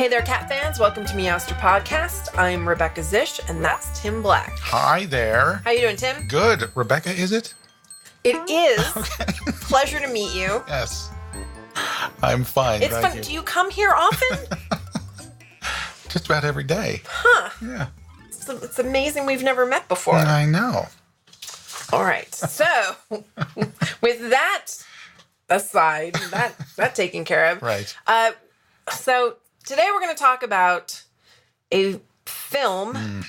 Hey there, cat fans. Welcome to Meowster Podcast. I'm Rebecca Zish, and that's Tim Black. Hi there. How you doing, Tim? Good. Rebecca, is it? It is. Okay. Pleasure to meet you. Yes. I'm fine. It's fun. Do you come here often? Just about every day. Huh. Yeah. It's amazing we've never met before. I know. All right. So, with that aside, that taken care of. Right. So, today we're going to talk about a film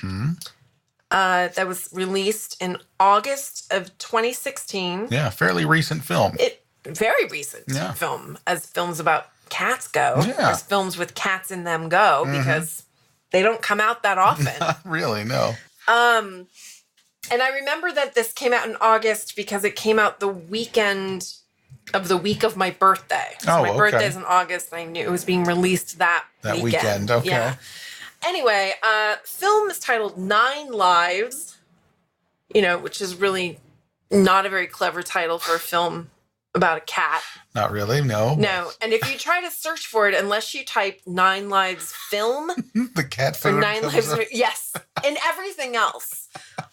that was released in August of 2016. Yeah, fairly recent film. Very recent film, as films about cats go. Yeah. As films with cats in them go, because they don't come out that often. Not really, no. And I remember that this came out in August because it came out the weekend of the week of my birthday. So my birthday is in August, and I knew it was being released that weekend. Okay. Yeah. Anyway, film is titled 9 Lives, which is really not a very clever title for a film about a cat. Not really, no. No. And if you try to search for it, unless you type 9 Lives film. The cat food. Or 9 Lives. Yes. And everything else.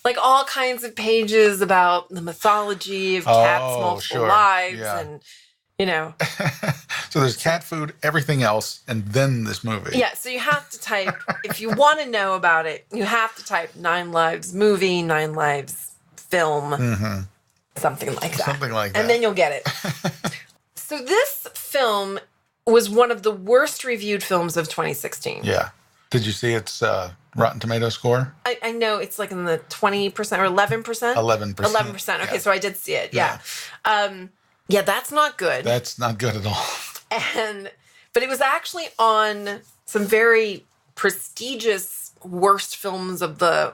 Like all kinds of pages about the mythology of cats' multiple lives. Yeah. And, So there's cat food, everything else, and then this movie. Yeah. So you have to type, if you want to know about it, you have to type 9 Lives movie, 9 Lives film. Mm-hmm. Something like that. Something like that. And then you'll get it. So this film was one of the worst reviewed films of 2016. Yeah. Did you see its Rotten Tomato score? I know it's like in the 20% or 11%? 11%. 11%. Okay, yeah. So I did see it. Yeah. Yeah, that's not good. That's not good at all. But it was actually on some very prestigious worst films of the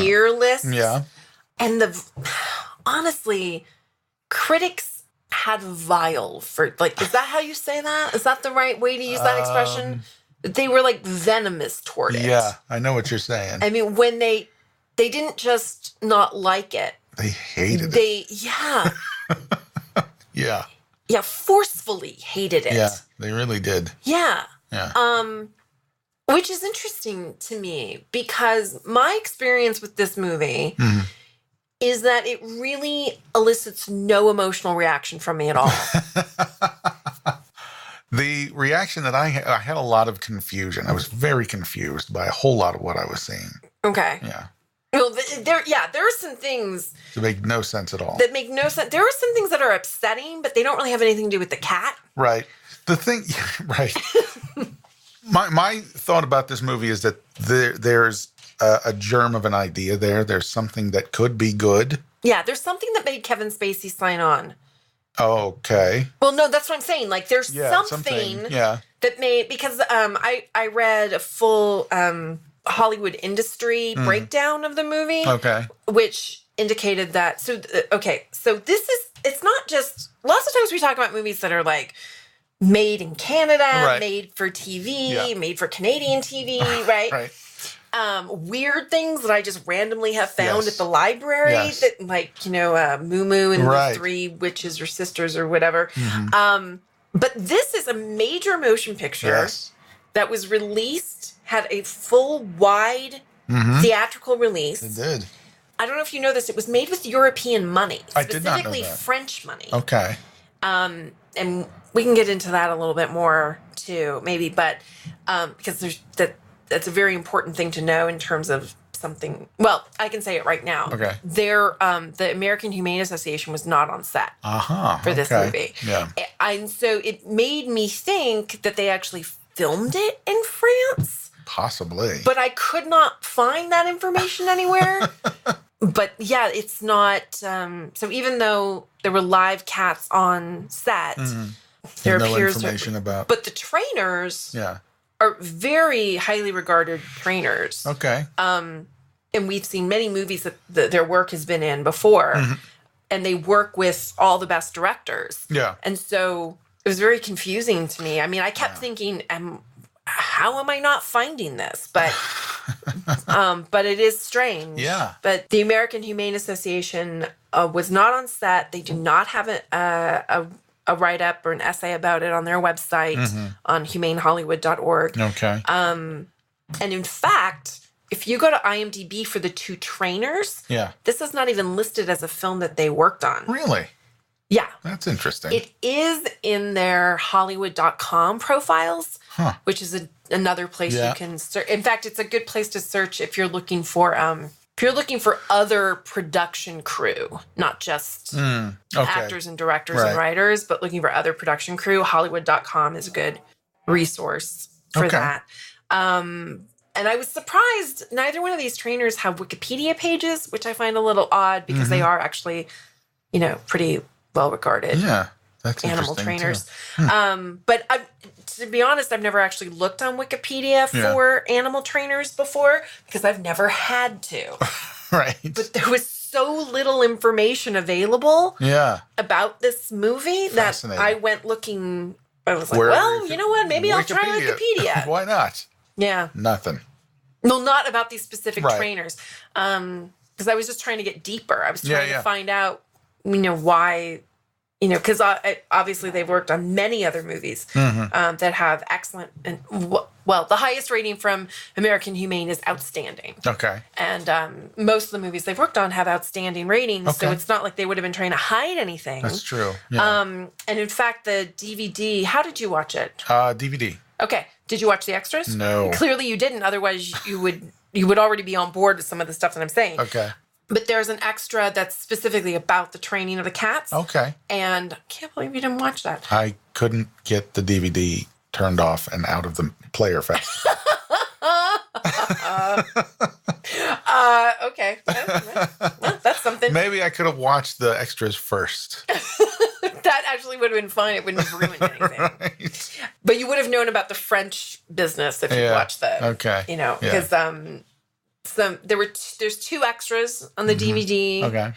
year list. Yeah. And honestly, critics had vile for, is that how you say that? Is that the right way to use that expression? They were venomous toward it. Yeah, I know what you're saying. I mean, when they didn't just not like it. They hated it. Yeah. Yeah. Yeah, forcefully hated it. Yeah, they really did. Yeah. Yeah. Which is interesting to me because my experience with this movie is that it really elicits no emotional reaction from me at all. The reaction that I had a lot of confusion. I was very confused by a whole lot of what I was seeing. Okay. Yeah. Well, there are some things that make no sense at all. That make no sense. There are some things that are upsetting, but they don't really have anything to do with the cat. Right. The thing, right. My thought about this movie is that there's a germ of an idea there. There's something that could be good. Yeah, there's something that made Kevin Spacey sign on. Okay. Well, no, that's what I'm saying. There's something that made, because I read a full Hollywood industry breakdown of the movie. Okay. Which indicated that, so this is, it's not just, lots of times we talk about movies that are made in Canada, made for TV, made for Canadian TV, right? Right. Weird things that I just randomly have found at the library that Moo Moo and the 3 witches or sisters or whatever. But this is a major motion picture that was released, had a full wide theatrical release. It did. I don't know if you know this. It was made with European money, I did not know specifically that. French money. Okay. And we can get into that a little bit more too, maybe, but because that's a very important thing to know in terms of something. Well, I can say it right now. Okay. The American Humane Association was not on set for this movie. Yeah. And so it made me think that they actually filmed it in France. Possibly. But I could not find that information anywhere. But yeah, it's not. So even though there were live cats on set, there no appears information about. But the trainers are very highly regarded trainers. Okay. And we've seen many movies that their work has been in before, and they work with all the best directors. Yeah. And so it was very confusing to me. I mean, I kept thinking, how am I not finding this? But but it is strange. Yeah. But the American Humane Association was not on set. They do not have a write-up or an essay about it on their website on humanehollywood.org. Okay. And in fact, if you go to IMDb for the two trainers, this is not even listed as a film that they worked on. Really? Yeah. That's interesting. It is in their Hollywood.com profiles, which is another place you can search. In fact, it's a good place to search if you're looking for other production crew, not just actors and directors and writers, but looking for other production crew. Hollywood.com is a good resource for that. And I was surprised neither one of these trainers have Wikipedia pages, which I find a little odd because they are actually, pretty well-regarded that's animal trainers. But to be honest, I've never actually looked on Wikipedia for animal trainers before because I've never had to. Right. But there was so little information available about this movie that I went looking. I was like, well, you know what? Maybe I'll try Wikipedia. Why not? Yeah. Nothing. No, not about these specific trainers. Because I was just trying to get deeper. I was trying to find out, why, because obviously they've worked on many other movies that have excellent, and the highest rating from American Humane is outstanding. Okay. And most of the movies they've worked on have outstanding ratings, so it's not like they would have been trying to hide anything. That's true. Yeah. And in fact, the DVD, how did you watch it? DVD. Okay. Did you watch the extras? No. Clearly you didn't. Otherwise, you would already be on board with some of the stuff that I'm saying. Okay. But there's an extra that's specifically about the training of the cats. Okay. And I can't believe you didn't watch that. I couldn't get the DVD turned off and out of the player fest. Okay. Well, that's something. Maybe I could have watched the extras first. That actually would have been fine. It wouldn't have ruined anything. Right. But you would have known about the French business if you watched the. Okay. Because there's two extras on the DVD. Okay.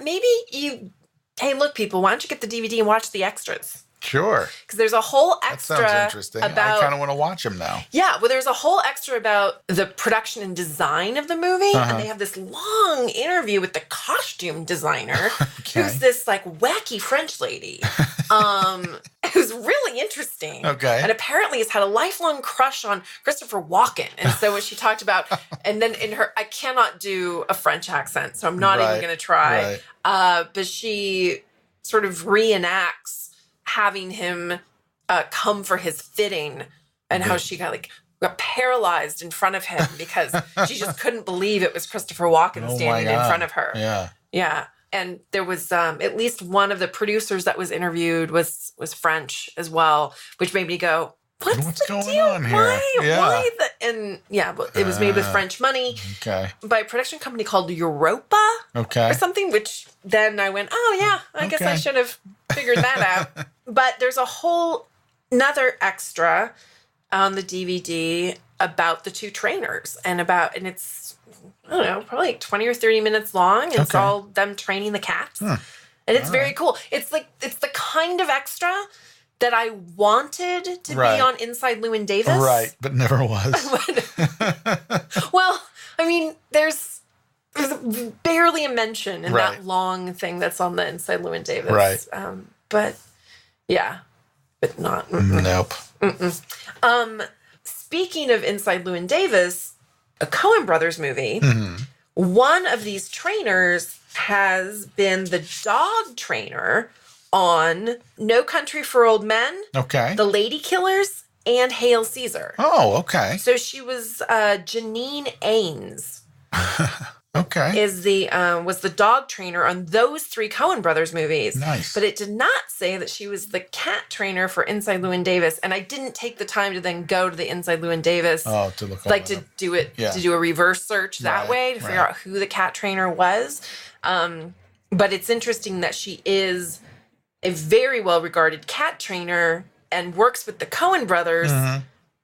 Maybe you. Hey, look, people, why don't you get the DVD and watch the extras? Sure. Because there's a whole extra that sounds interesting. I kind of want to watch them now. Yeah, well, there's a whole extra about the production and design of the movie, and they have this long interview with the costume designer, who's this like wacky French lady, who's really interesting. Okay. And apparently has had a lifelong crush on Christopher Walken, and so what she talked about, and then I cannot do a French accent, so I'm not even going to try. But she sort of reenacts having him come for his fitting and how she got paralyzed in front of him because she just couldn't believe it was Christopher Walken standing in front of her. Yeah. Yeah. And there was at least one of the producers that was interviewed was French as well, which made me go, What's going on here? Why? It was made with French money by a production company called Europa or something, which then I went, I guess I should have figured that out. But there's a whole another extra on the DVD about the two trainers and it's, I don't know, probably like 20 or 30 minutes long. It's all them training the cats. And it's very cool. It's the kind of extra that I wanted to be on Inside Llewyn Davis. Right, but never was. Well, I mean, there's barely a mention in that long thing that's on the Inside Llewyn Davis. Right. But not. Nope. Speaking of Inside Llewyn Davis, a Coen Brothers movie, one of these trainers has been the dog trainer on No Country for Old Men, The Lady Killers, and Hail Caesar. Oh, okay. So she was Janine Ains. Was the dog trainer on those three Coen Brothers movies. Nice. But it did not say that she was the cat trainer for Inside Llewyn Davis. And I didn't take the time to then go to the Inside Llewyn Davis. Oh, to look to do it, to do a reverse search that way to figure out who the cat trainer was. But it's interesting that she is a very well-regarded cat trainer and works with the Coen Brothers,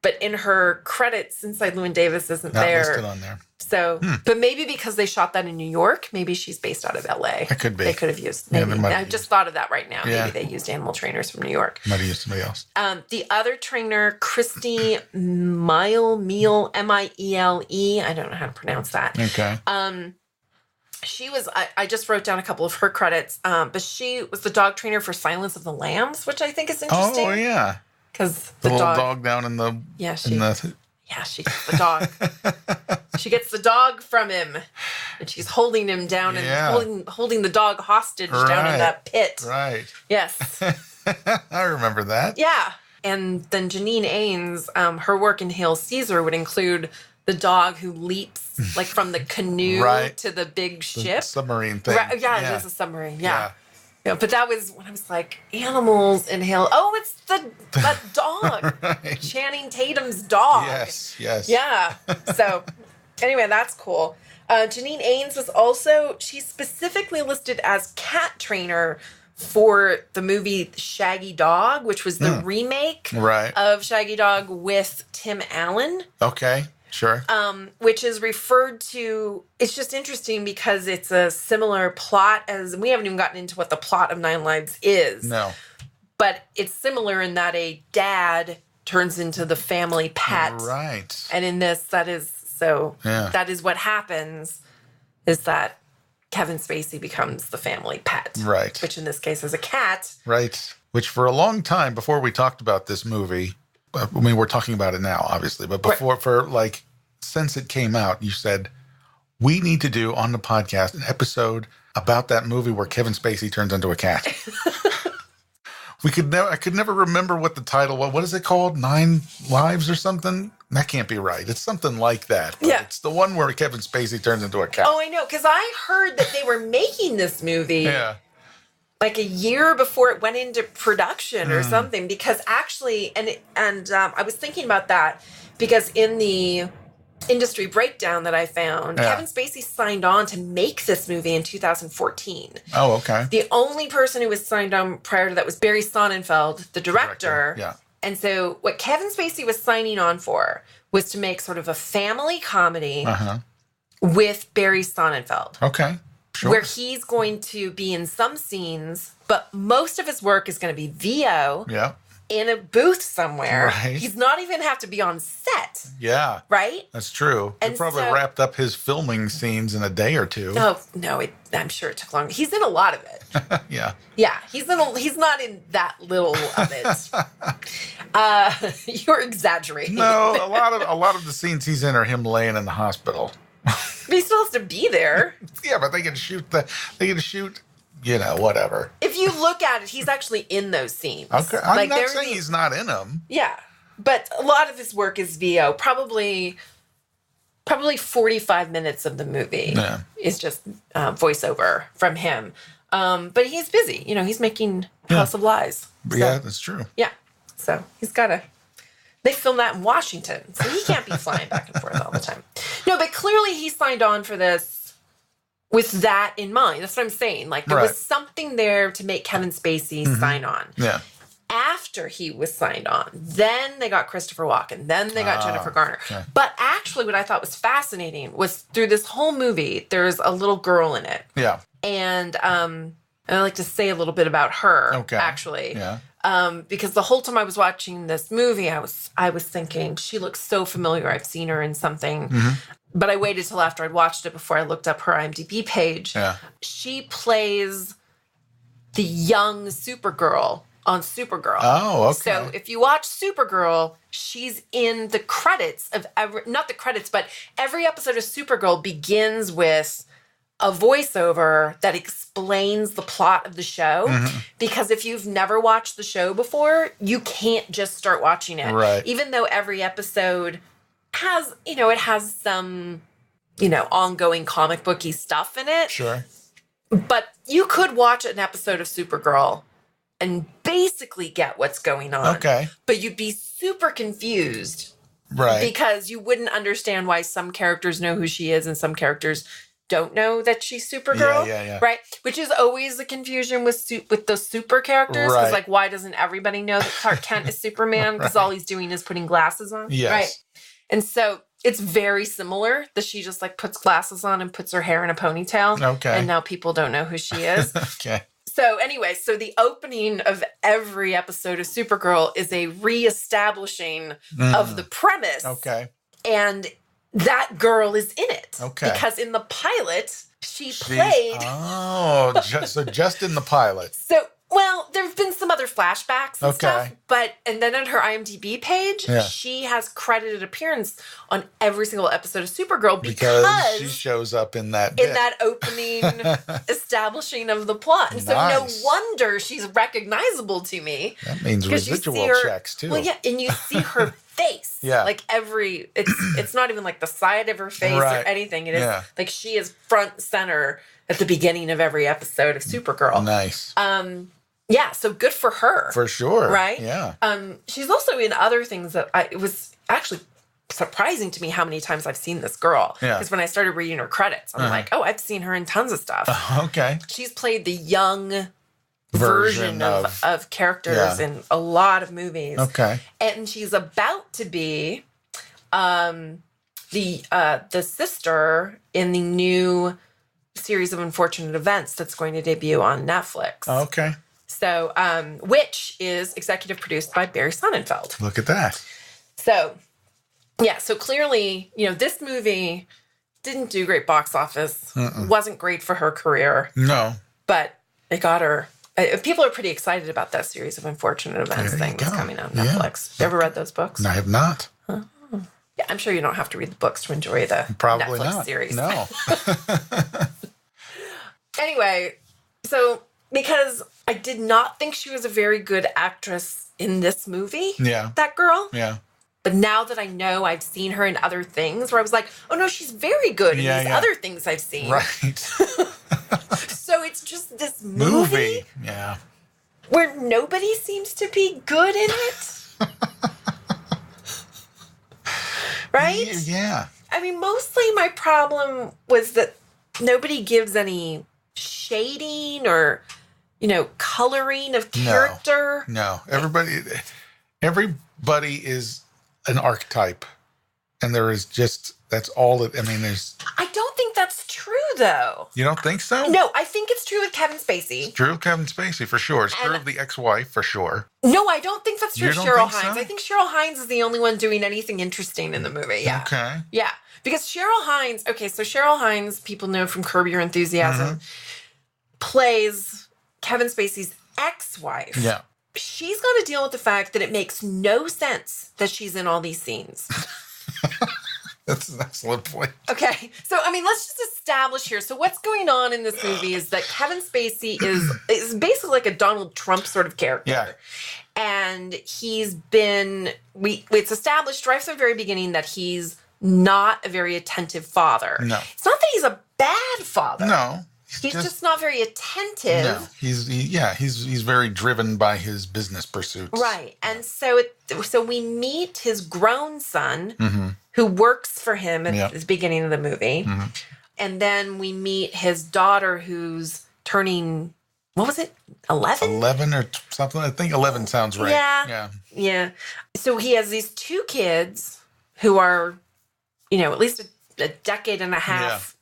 but in her credits, Inside Llewyn Davis isn't not there. listed on there. So, but maybe because they shot that in New York, maybe she's based out of LA. It could be. They could have used, maybe. I just thought of that right now. Yeah. Maybe they used animal trainers from New York. Might have used somebody else. The other trainer, Christy Miele, M-I-E-L-E. I don't know how to pronounce that. Okay. She was, I just wrote down a couple of her credits, but she was the dog trainer for Silence of the Lambs, which I think is interesting. Oh, yeah. Because the little dog down in the... Yeah, she gets the dog. She gets the dog from him, and she's holding him down and holding the dog hostage down in that pit. Right. Yes. I remember that. Yeah. And then Janine Ains, her work in Hail Caesar would include the dog who leaps like from the canoe to the big ship. The submarine thing. Right. Yeah, it is a submarine. Yeah. But that was when I was like, animals in Hail. Oh, it's that dog. Right. Channing Tatum's dog. Yes. Yeah. So anyway, that's cool. Janine Ains was also, she's specifically listed as cat trainer for the movie Shaggy Dog, which was the remake of Shaggy Dog with Tim Allen. Okay, sure. Which is referred to, it's just interesting because it's a similar plot as, we haven't even gotten into what the plot of Nine Lives is. No. But it's similar in that a dad turns into the family pet. Right. And in this, that is what happens, is that Kevin Spacey becomes the family pet. Right. Which in this case is a cat. Right. Which for a long time, before we talked about this movie, I mean, we're talking about it now, obviously, but before, since it came out, you said, we need to do on the podcast an episode about that movie where Kevin Spacey turns into a cat. I could never remember what the title was. What is it called? 9 Lives or something? That can't be right. It's something like that. But it's the one where Kevin Spacey turns into a cat. Oh, I know. Because I heard that they were making this movie like a year before it went into production or something. Because actually, and I was thinking about that because in the industry breakdown that I found, Kevin Spacey signed on to make this movie in 2014. Oh, okay. The only person who was signed on prior to that was Barry Sonnenfeld, the director. Yeah. And so what Kevin Spacey was signing on for was to make sort of a family comedy with Barry Sonnenfeld. Okay, sure. Where he's going to be in some scenes, but most of his work is going to be VO. Yeah. In a booth somewhere. Right. He's not even have to be on set. Yeah. Right? That's true. And he probably wrapped up his filming scenes in a day or two. Oh, no, I'm sure it took long. He's in a lot of it. Yeah. Yeah, he's not in that little of it. You're exaggerating. No, a lot of the scenes he's in are him laying in the hospital. But he still has to be there. Yeah, but they can shoot whatever. If you look at it, he's actually in those scenes. Okay, I'm not saying he's not in them. Yeah, but a lot of his work is VO. Probably 45 minutes of the movie is just voiceover from him. But he's busy. He's making House of Lies. So, yeah, that's true. Yeah, so he's got to... They filmed that in Washington, so he can't be flying back and forth all the time. No, but clearly he signed on for this with that in mind. That's what I'm saying. Like, there was something there to make Kevin Spacey sign on. Yeah. After he was signed on, then they got Christopher Walken. Then they got Jennifer Garner. Okay. But actually, what I thought was fascinating was through this whole movie, there's a little girl in it. Yeah. And I'd like to say a little bit about her, actually. Yeah. Because the whole time I was watching this movie, I was thinking, she looks so familiar. I've seen her in something. Mm-hmm. But I waited till after I'd watched it before I looked up her IMDb page. Yeah. She plays the young Supergirl on Supergirl. Oh, okay. So if you watch Supergirl, she's in the credits of not the credits, but every episode of Supergirl begins with a voiceover that explains the plot of the show. Mm-hmm. Because if you've never watched the show before, you can't just start watching it. Right. Even though every episode has, it has some, ongoing comic booky stuff in it. Sure. But you could watch an episode of Supergirl and basically get what's going on. Okay. But you'd be super confused. Right. Because you wouldn't understand why some characters know who she is and some characters don't know that she's Supergirl. Yeah. Right? Which is always the confusion with the super characters. Because, why doesn't everybody know that Clark Kent is Superman? Because all he's doing is putting glasses on. Yes. Right? And so it's very similar that she just, puts glasses on and puts her hair in a ponytail. Okay. And now people don't know who she is. Okay. So anyway, the opening of every episode of Supergirl is a reestablishing of the premise. Okay. And that girl is in it. Okay. Because in the pilot, She's played. Oh, so just in the pilot. So, well, there have been some other flashbacks and stuff, and then on her IMDb page, she has credited appearance on every single episode of Supergirl because she shows up in that opening establishing of the plot. And so no wonder she's recognizable to me. That means residual checks too. Well, yeah, and you see her face. Like it's not even like the side of her face or anything. It is like she is front center at the beginning of every episode of Supergirl. Nice. Yeah, so good for her. For sure. Right? Yeah. She's also in other things that it was actually surprising to me how many times I've seen this girl. Yeah. Because when I started reading her credits, I'm like, oh, I've seen her in tons of stuff. Okay. She's played the young version of characters in a lot of movies. Okay. And she's about to be the sister in the new series of unfortunate events that's going to debut on Netflix. Okay. So, which is executive produced by Barry Sonnenfeld. Look at that. So, yeah. So clearly, this movie didn't do great box office. Wasn't great for her career. No. But it got her. People are pretty excited about that series of unfortunate events thing that's coming on Netflix. You ever read those books? I have not. Yeah, I'm sure you don't have to read the books to enjoy the Probably Netflix not. series. No. Anyway, so because I did not think she was a very good actress in this movie, that girl. Yeah. But now that I know I've seen her in other things where I was like, oh no, she's very good in these other things I've seen. Right. So it's just this movie. Yeah. Where nobody seems to be good in it. Right? Yeah. I mean, mostly my problem was that nobody gives any shading or, coloring of character. No. Everybody is an archetype. And there is that's all there's... I don't think that's true, though. You don't think so? No, I think it's true with Kevin Spacey. It's true with Kevin Spacey, for sure. It's true of the ex-wife, for sure. No, I don't think that's true of Cheryl Hines. So? I think Cheryl Hines is the only one doing anything interesting in the movie. Yeah. Okay. Yeah. Because Cheryl Hines, people know from Curb Your Enthusiasm, plays Kevin Spacey's ex-wife. Yeah. She's got to deal with the fact that it makes no sense that she's in all these scenes. That's an excellent point. Okay. So, let's just establish here. So what's going on in this movie is that Kevin Spacey is basically like a Donald Trump sort of character. Yeah. And he's been, it's established right from the very beginning that he's not a very attentive father. No. It's not that he's a bad father. No. He's just not very attentive. No. He's very driven by his business pursuits. Right. And so we meet his grown son who works for him at the beginning of the movie. Mm-hmm. And then we meet his daughter who's turning, what was it? 11? 11 or something. I think 11 sounds right. Yeah. So he has these two kids who are, at least a decade and a half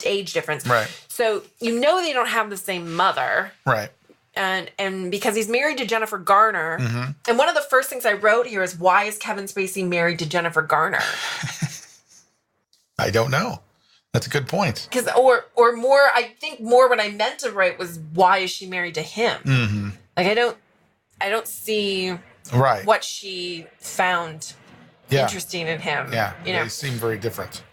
age difference. Right. So they don't have the same mother. Right. And because he's married to Jennifer Garner. And one of the first things I wrote here is, why is Kevin Spacey married to Jennifer Garner? I don't know. That's a good point. Because or more, I think more what I meant to write was, why is she married to him? Mm-hmm. Like I don't see what she found interesting in him. Yeah. They seem very different.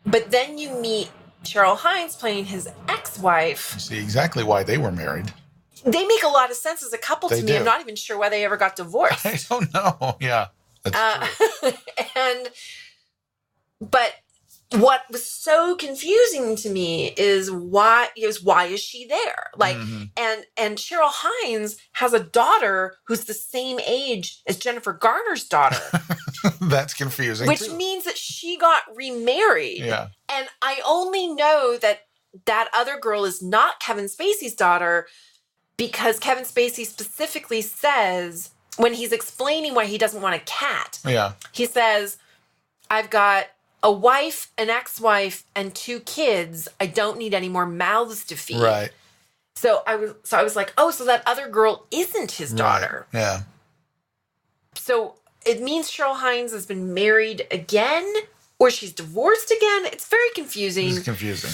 But then you meet Cheryl Hines playing his ex-wife. You see exactly why they were married. They make a lot of sense as a couple to me. I'm not even sure why they ever got divorced. I don't know. Yeah, that's true. But what was so confusing to me is why is she there? Like, and Cheryl Hines has a daughter who's the same age as Jennifer Garner's daughter. That's confusing. Which means that she got remarried. Yeah. And I only know that other girl is not Kevin Spacey's daughter because Kevin Spacey specifically says, when he's explaining why he doesn't want a cat, he says, I've got a wife, an ex-wife, and 2 kids. I don't need any more mouths to feed. Right. So I was like, oh, so that other girl isn't his daughter. Right. Yeah. So it means Cheryl Hines has been married again, or she's divorced again. It's very confusing. It's confusing.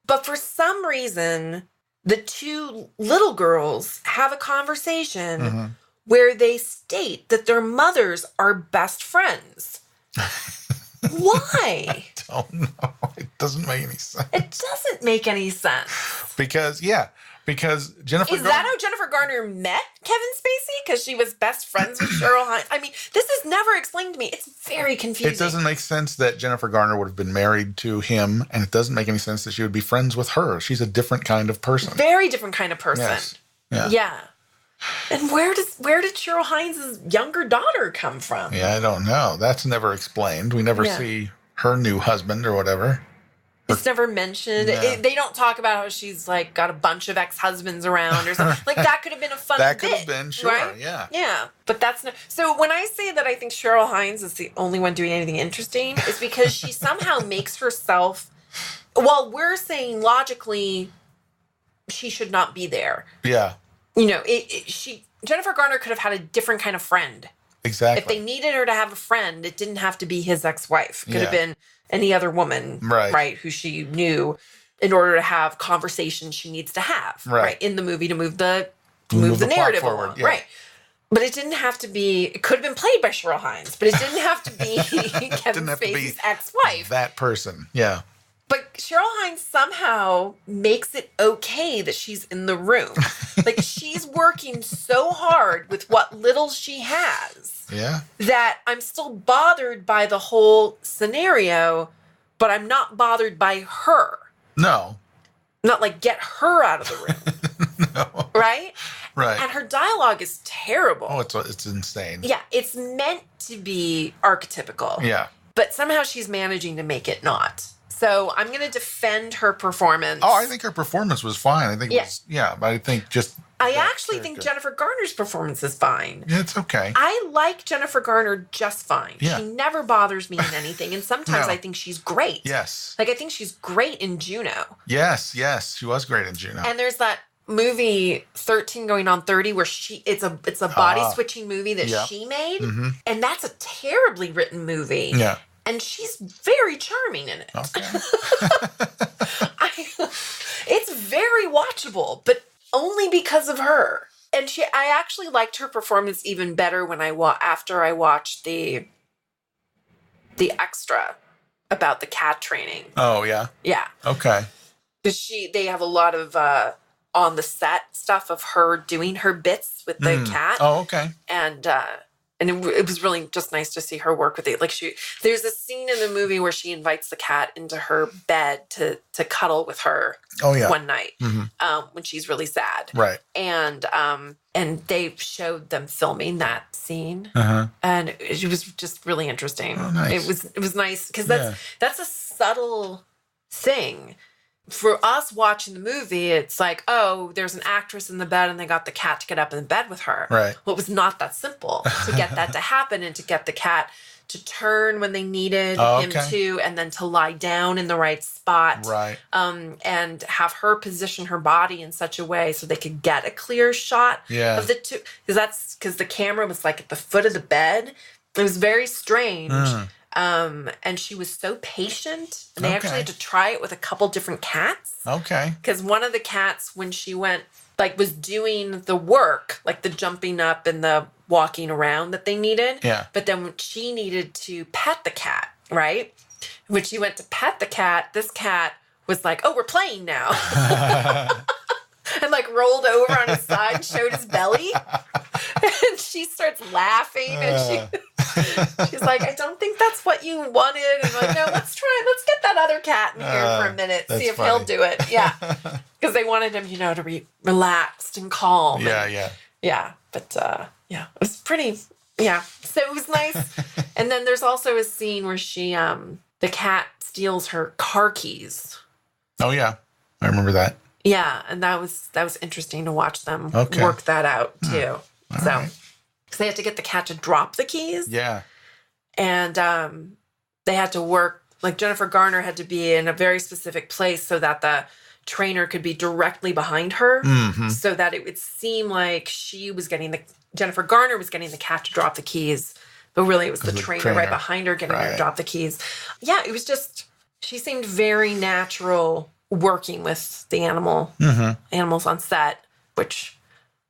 But for some reason, the two little girls have a conversation where they state that their mothers are best friends. Why? I don't know. It doesn't make any sense. It doesn't make any sense. Because Jennifer Is that how Jennifer Garner met Kevin Spacey? Because she was best friends with Cheryl Hines? I mean, this is never explained to me. It's very confusing. It doesn't make sense that Jennifer Garner would have been married to him, and it doesn't make any sense that she would be friends with her. She's a different kind of person. Very different kind of person. Yes. Yeah. And where did Cheryl Hines' younger daughter come from? Yeah, I don't know. That's never explained. We never see her new husband or whatever. It's never mentioned. No. They don't talk about how she's like got a bunch of ex-husbands around or something. Like that could have been a fun That bit, could have been, sure, right? yeah. Yeah, but that's not. So when I say that I think Cheryl Hines is the only one doing anything interesting, it's because she somehow makes herself, while we're saying logically she should not be there. Yeah. You know, Jennifer Garner could have had a different kind of friend. Exactly. If they needed her to have a friend, it didn't have to be his ex-wife. It could have been any other woman, right, who she knew in order to have conversations she needs to have, right, in the movie to move the narrative forward, along, right. But it didn't have to be, it could have been played by Cheryl Hines, but it didn't have to be Kevin Spacey's ex-wife. That person, yeah. But Cheryl Hines somehow makes it okay that she's in the room. Like, she's working so hard with what little she has. Yeah. That I'm still bothered by the whole scenario, but I'm not bothered by her. No. Not like get her out of the room. No. Right? Right. And her dialogue is terrible. Oh, it's insane. Yeah, it's meant to be archetypical. Yeah. But somehow she's managing to make it not. So I'm going to defend her performance. Oh, I think her performance was fine. I think it was, but I think just... I actually think Jennifer Garner's performance is fine. Yeah, it's okay. I like Jennifer Garner just fine. Yeah. She never bothers me in anything. And sometimes I think she's great. Yes. Like, I think she's great in Juno. Yes. She was great in Juno. And there's that movie 13 going on 30 where it's a body switching movie that she made. Mm-hmm. And that's a terribly written movie. Yeah. And she's very charming in it. Okay. It's very watchable, but only because of her. And I actually liked her performance even better when after I watched the extra about the cat training. Oh yeah. Yeah. Okay. Because they have a lot of on the set stuff of her doing her bits with the cat. Oh, okay. And it was really just nice to see her work with it. Like there's a scene in the movie where she invites the cat into her bed to cuddle with her. Oh yeah. One night when she's really sad. Right. And they showed them filming that scene, and it was just really interesting. Oh, nice. It was nice because that's a subtle thing. For us watching the movie, it's like, oh, there's an actress in the bed and they got the cat to get up in bed with her. Right. Well, it was not that simple to get that to happen and to get the cat to turn when they needed him to, and then to lie down in the right spot. Right. And have her position her body in such a way so they could get a clear shot of the two. Because the camera was like at the foot of the bed. It was very strange. And she was so patient. And they actually had to try it with a couple different cats. Okay. Because one of the cats, when she went, was doing the work, like the jumping up and the walking around that they needed. Yeah. But then when she needed to pet the cat, right? When she went to pet the cat, this cat was like, oh, we're playing now. And rolled over on his side and showed his belly. And she starts laughing and she's like, I don't think that's what you wanted. And I'm like, no, let's get that other cat in here for a minute, see if he'll do it. Yeah. Because they wanted him, to be relaxed and calm. Yeah. Yeah. But it was pretty, So it was nice. And then there's also a scene where the cat steals her car keys. Oh yeah. I remember that. Yeah, and that was interesting to watch them work that out too. Because they had to get the cat to drop the keys. Yeah. And they had to work, Jennifer Garner had to be in a very specific place so that the trainer could be directly behind her, so that it would seem like Jennifer Garner was getting the cat to drop the keys, but really it was the trainer right behind her getting her to drop the keys. Yeah, it was just, she seemed very natural working with the animals on set, which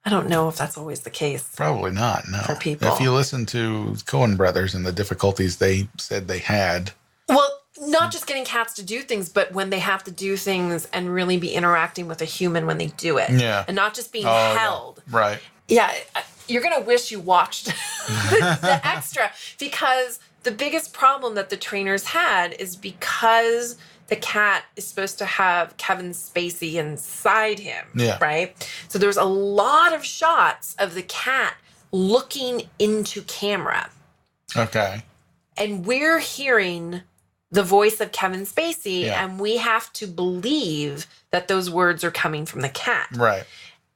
I don't know if that's always the case. Probably not, no. For people. If you listen to Coen Brothers and the difficulties they said they had. Well, not just getting cats to do things, but when they have to do things and really be interacting with a human when they do it. Yeah. And not just being held. Yeah. Right. Yeah, you're going to wish you watched the extra, because the biggest problem that the trainers had is because the cat is supposed to have Kevin Spacey inside him, right? So there's a lot of shots of the cat looking into camera. Okay. And we're hearing the voice of Kevin Spacey, and we have to believe that those words are coming from the cat. Right.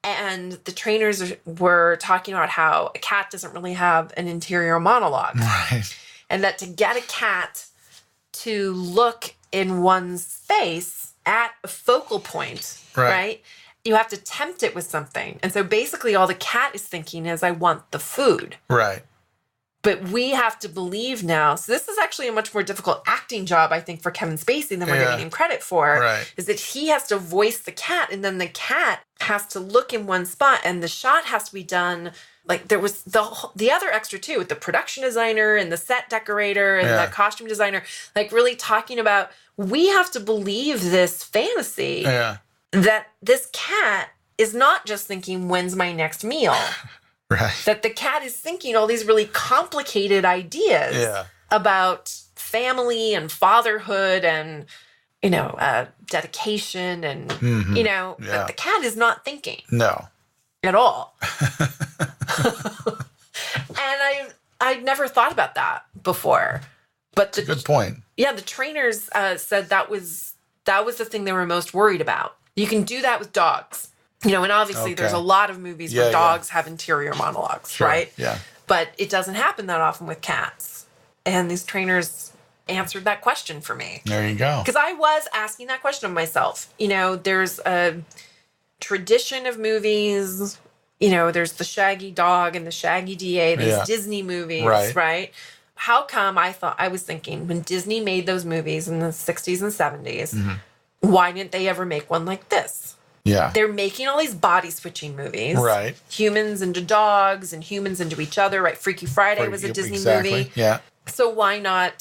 And the trainers were talking about how a cat doesn't really have an interior monologue. Right. And that to get a cat to look in one's face at a focal point, right? You have to tempt it with something. And so basically all the cat is thinking is, I want the food. Right. But we have to believe now. So this is actually a much more difficult acting job, I think, for Kevin Spacey than we're giving him credit for. Right. Is that he has to voice the cat, and then the cat has to look in one spot, and the shot has to be done. Like there was the other extra too, with the production designer and the set decorator and the costume designer, like really talking about, we have to believe this fantasy that this cat is not just thinking, when's my next meal? Right. That the cat is thinking all these really complicated ideas about family and fatherhood and, dedication and, that the cat is not thinking. No. At all. And I'd never thought about that before. But That's a good point. Yeah, the trainers said that was the thing they were most worried about. You can do that with dogs. And obviously there's a lot of movies where dogs have interior monologues, right? Yeah. But it doesn't happen that often with cats. And these trainers answered that question for me. There you go. Because I was asking that question of myself. There's a tradition of movies. There's the Shaggy Dog and the Shaggy DA, these Disney movies, right? How come I was thinking when Disney made those movies in the 60s and 70s, why didn't they ever make one like this? Yeah. They're making all these body switching movies. Right. Humans into dogs and humans into each other, right? Freaky Friday was a Disney movie. Yeah. So why not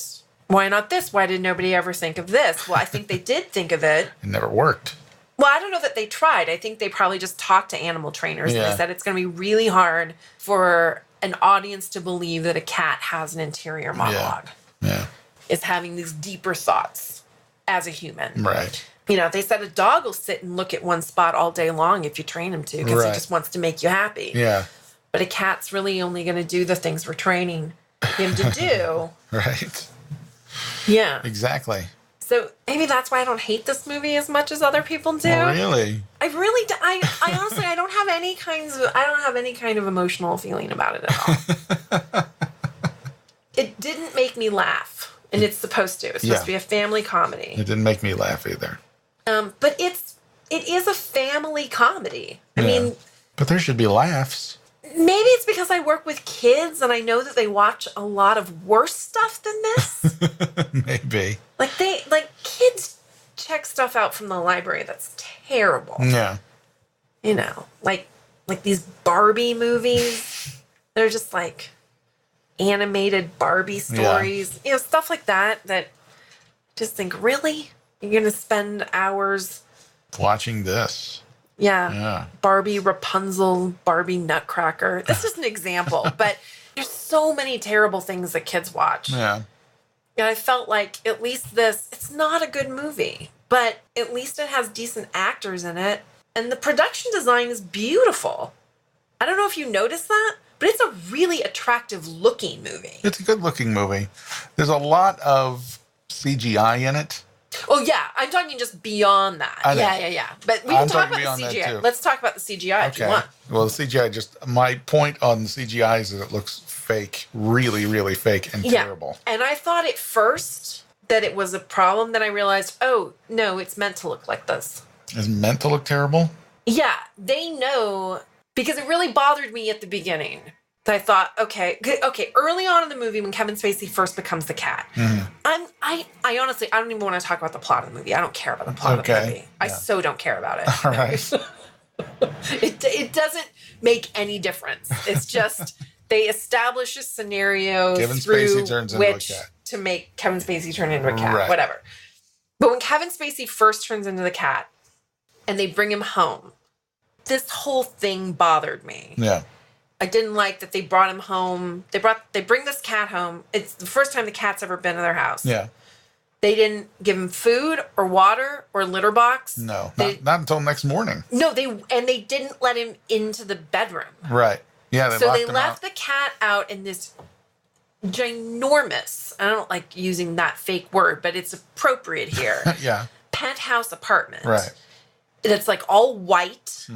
this? Why did nobody ever think of this? Well, I think they did think of it. It never worked. Well, I don't know that they tried. I think they probably just talked to animal trainers and they said it's going to be really hard for an audience to believe that a cat has an interior monologue. Yeah. Is having these deeper thoughts as a human. Right. They said a dog will sit and look at one spot all day long if you train him to, because he just wants to make you happy. Yeah. But a cat's really only going to do the things we're training him to do. Right. Yeah. Exactly. So maybe that's why I don't hate this movie as much as other people do. Oh, really? I honestly, I don't have any kind of emotional feeling about it at all. It didn't make me laugh, and it's supposed to. It's supposed to be a family comedy. It didn't make me laugh either. But it is a family comedy. I mean, but there should be laughs. Maybe it's because I work with kids and I know that they watch a lot of worse stuff than this. Maybe. Like kids check stuff out from the library that's terrible. Yeah. Like these Barbie movies. They're just like animated Barbie stories. Stuff like that just think, really? You're going to spend hours watching this? Yeah. Barbie Rapunzel, Barbie Nutcracker. This is an example, but there's so many terrible things that kids watch. Yeah. And I felt like at least it's not a good movie, but at least it has decent actors in it. And the production design is beautiful. I don't know if you noticed that, but it's a really attractive looking movie. It's a good looking movie. There's a lot of CGI in it. Oh, yeah. I'm talking just beyond that. Yeah. But we can talk about the CGI. Let's talk about the CGI if you want. Well, the CGI, my point on the CGI is that it looks fake, really, really fake and terrible. And I thought at first that it was a problem. Then I realized, oh, no, it's meant to look like this. It's meant to look terrible? Yeah. They know, because it really bothered me at the beginning. I thought, okay, early on in the movie when Kevin Spacey first becomes the cat, I I honestly, I don't even want to talk about the plot of the movie. I don't care about the plot of the movie. I so don't care about it. All right. It doesn't make any difference. It's just they establish a scenario through which to make Kevin Spacey turn into a cat, whatever. But when Kevin Spacey first turns into the cat and they bring him home, this whole thing bothered me. Yeah. I didn't like that they brought him home. They bring this cat home. It's the first time the cat's ever been to their house. Yeah. They didn't give him food or water or litter box. No, not until next morning. No, they didn't let him into the bedroom. Right. Yeah, they left the cat out in this ginormous, I don't like using that fake word, but it's appropriate here. Yeah. Penthouse apartment. Right. That's like all white,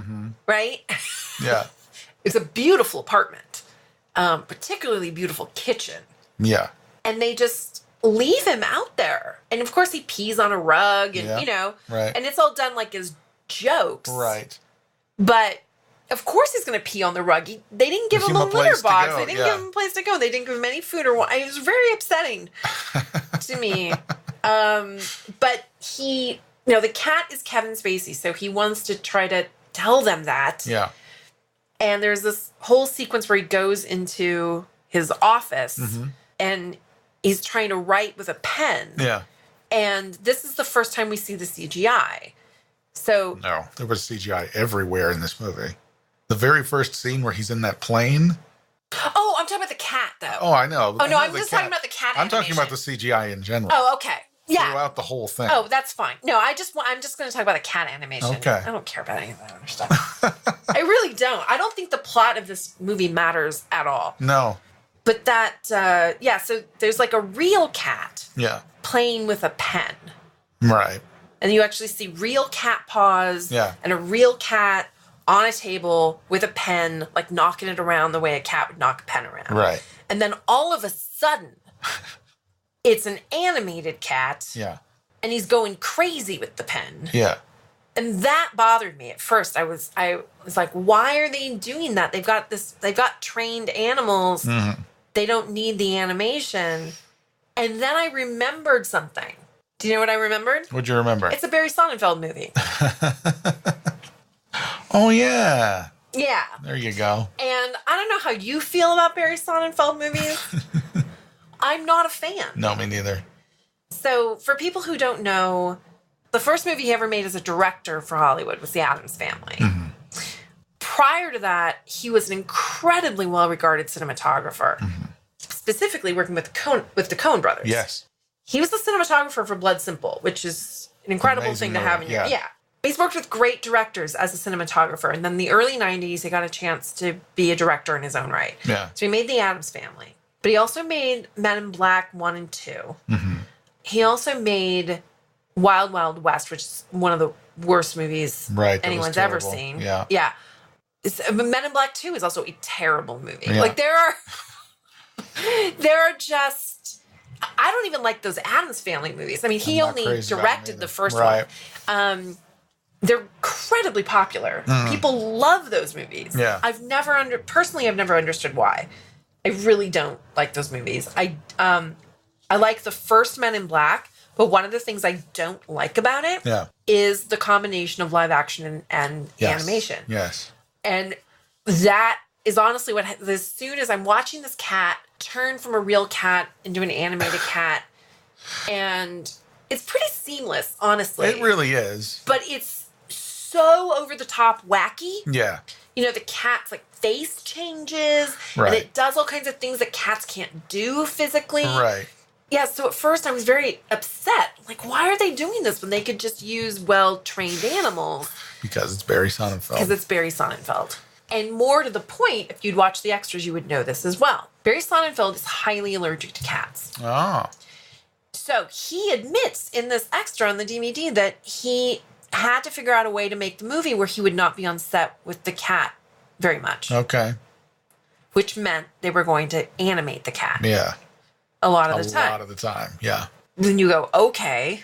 right? Yeah. It's a beautiful apartment, particularly beautiful kitchen. Yeah. And they just leave him out there. And of course he pees on a rug and, and it's all done like as jokes. Right. But of course he's going to pee on the rug. They didn't give him a litter box. They didn't give him a place to go. They didn't give him any food or water. It was very upsetting to me. But the cat is Kevin Spacey. So he wants to try to tell them that. Yeah. And there's this whole sequence where he goes into his office and he's trying to write with a pen. Yeah. And this is the first time we see the CGI. So no, there was CGI everywhere in this movie. The very first scene where he's in that plane. Oh, I'm talking about the cat, though. Oh, I know. Oh, no, I'm just talking about the cat I'm animation. talking about the CGI in general. Oh, okay. Yeah. Throughout the whole thing. Oh, that's fine. No, I'm just going to talk about the cat animation. Okay. I don't care about any of that other stuff. I really don't. I don't think the plot of this movie matters at all. No. But that, so there's like a real cat. Yeah. Playing with a pen. Right. And you actually see real cat paws. Yeah. And a real cat on a table with a pen, like knocking it around the way a cat would knock a pen around. Right. And then all of a sudden, it's an animated cat. Yeah. And he's going crazy with the pen. Yeah. And that bothered me at first. I was like, why are they doing that? They've got trained animals. Mm-hmm. They don't need the animation. And then I remembered something. Do you know what I remembered? What'd you remember? It's a Barry Sonnenfeld movie. Oh, yeah. Yeah. There you go. And I don't know how you feel about Barry Sonnenfeld movies. I'm not a fan. No, me neither. So for people who don't know, the first movie he ever made as a director for Hollywood was The Addams Family. Mm-hmm. Prior to that, he was an incredibly well-regarded cinematographer, specifically working with the Coen brothers. Yes. He was the cinematographer for Blood Simple, which is an incredible thing to have in your... Yeah. He's worked with great directors as a cinematographer. And then in the early 90s, he got a chance to be a director in his own right. Yeah. So he made The Addams Family. But he also made Men in Black 1 and 2. Mm-hmm. He also made Wild Wild West, which is one of the worst movies anyone's ever seen. Yeah. Yeah. Men in Black 2 is also a terrible movie. Yeah. Like there are just... I don't even like those Addams Family movies. I mean, he only directed the first one. They're incredibly popular. Mm. People love those movies. Yeah. I've never understood why. I really don't like those movies. I like the first Men in Black, but one of the things I don't like about it is the combination of live action and animation. Yes. And that is honestly what, as soon as I'm watching this cat turn from a real cat into an animated cat, and it's pretty seamless, honestly. It really is. But it's so over the top wacky. Yeah. You know, the cat's like face changes and it does all kinds of things that cats can't do physically. Right. Yeah, so at first I was very upset. Like, why are they doing this when they could just use well-trained animals? Because it's Barry Sonnenfeld. And more to the point, if you'd watch the extras, you would know this as well. Barry Sonnenfeld is highly allergic to cats. Oh. So he admits in this extra on the DVD that he had to figure out a way to make the movie where he would not be on set with the cat very much. Okay. Which meant they were going to animate the cat. Yeah. A lot of the time, yeah. Then you go, okay.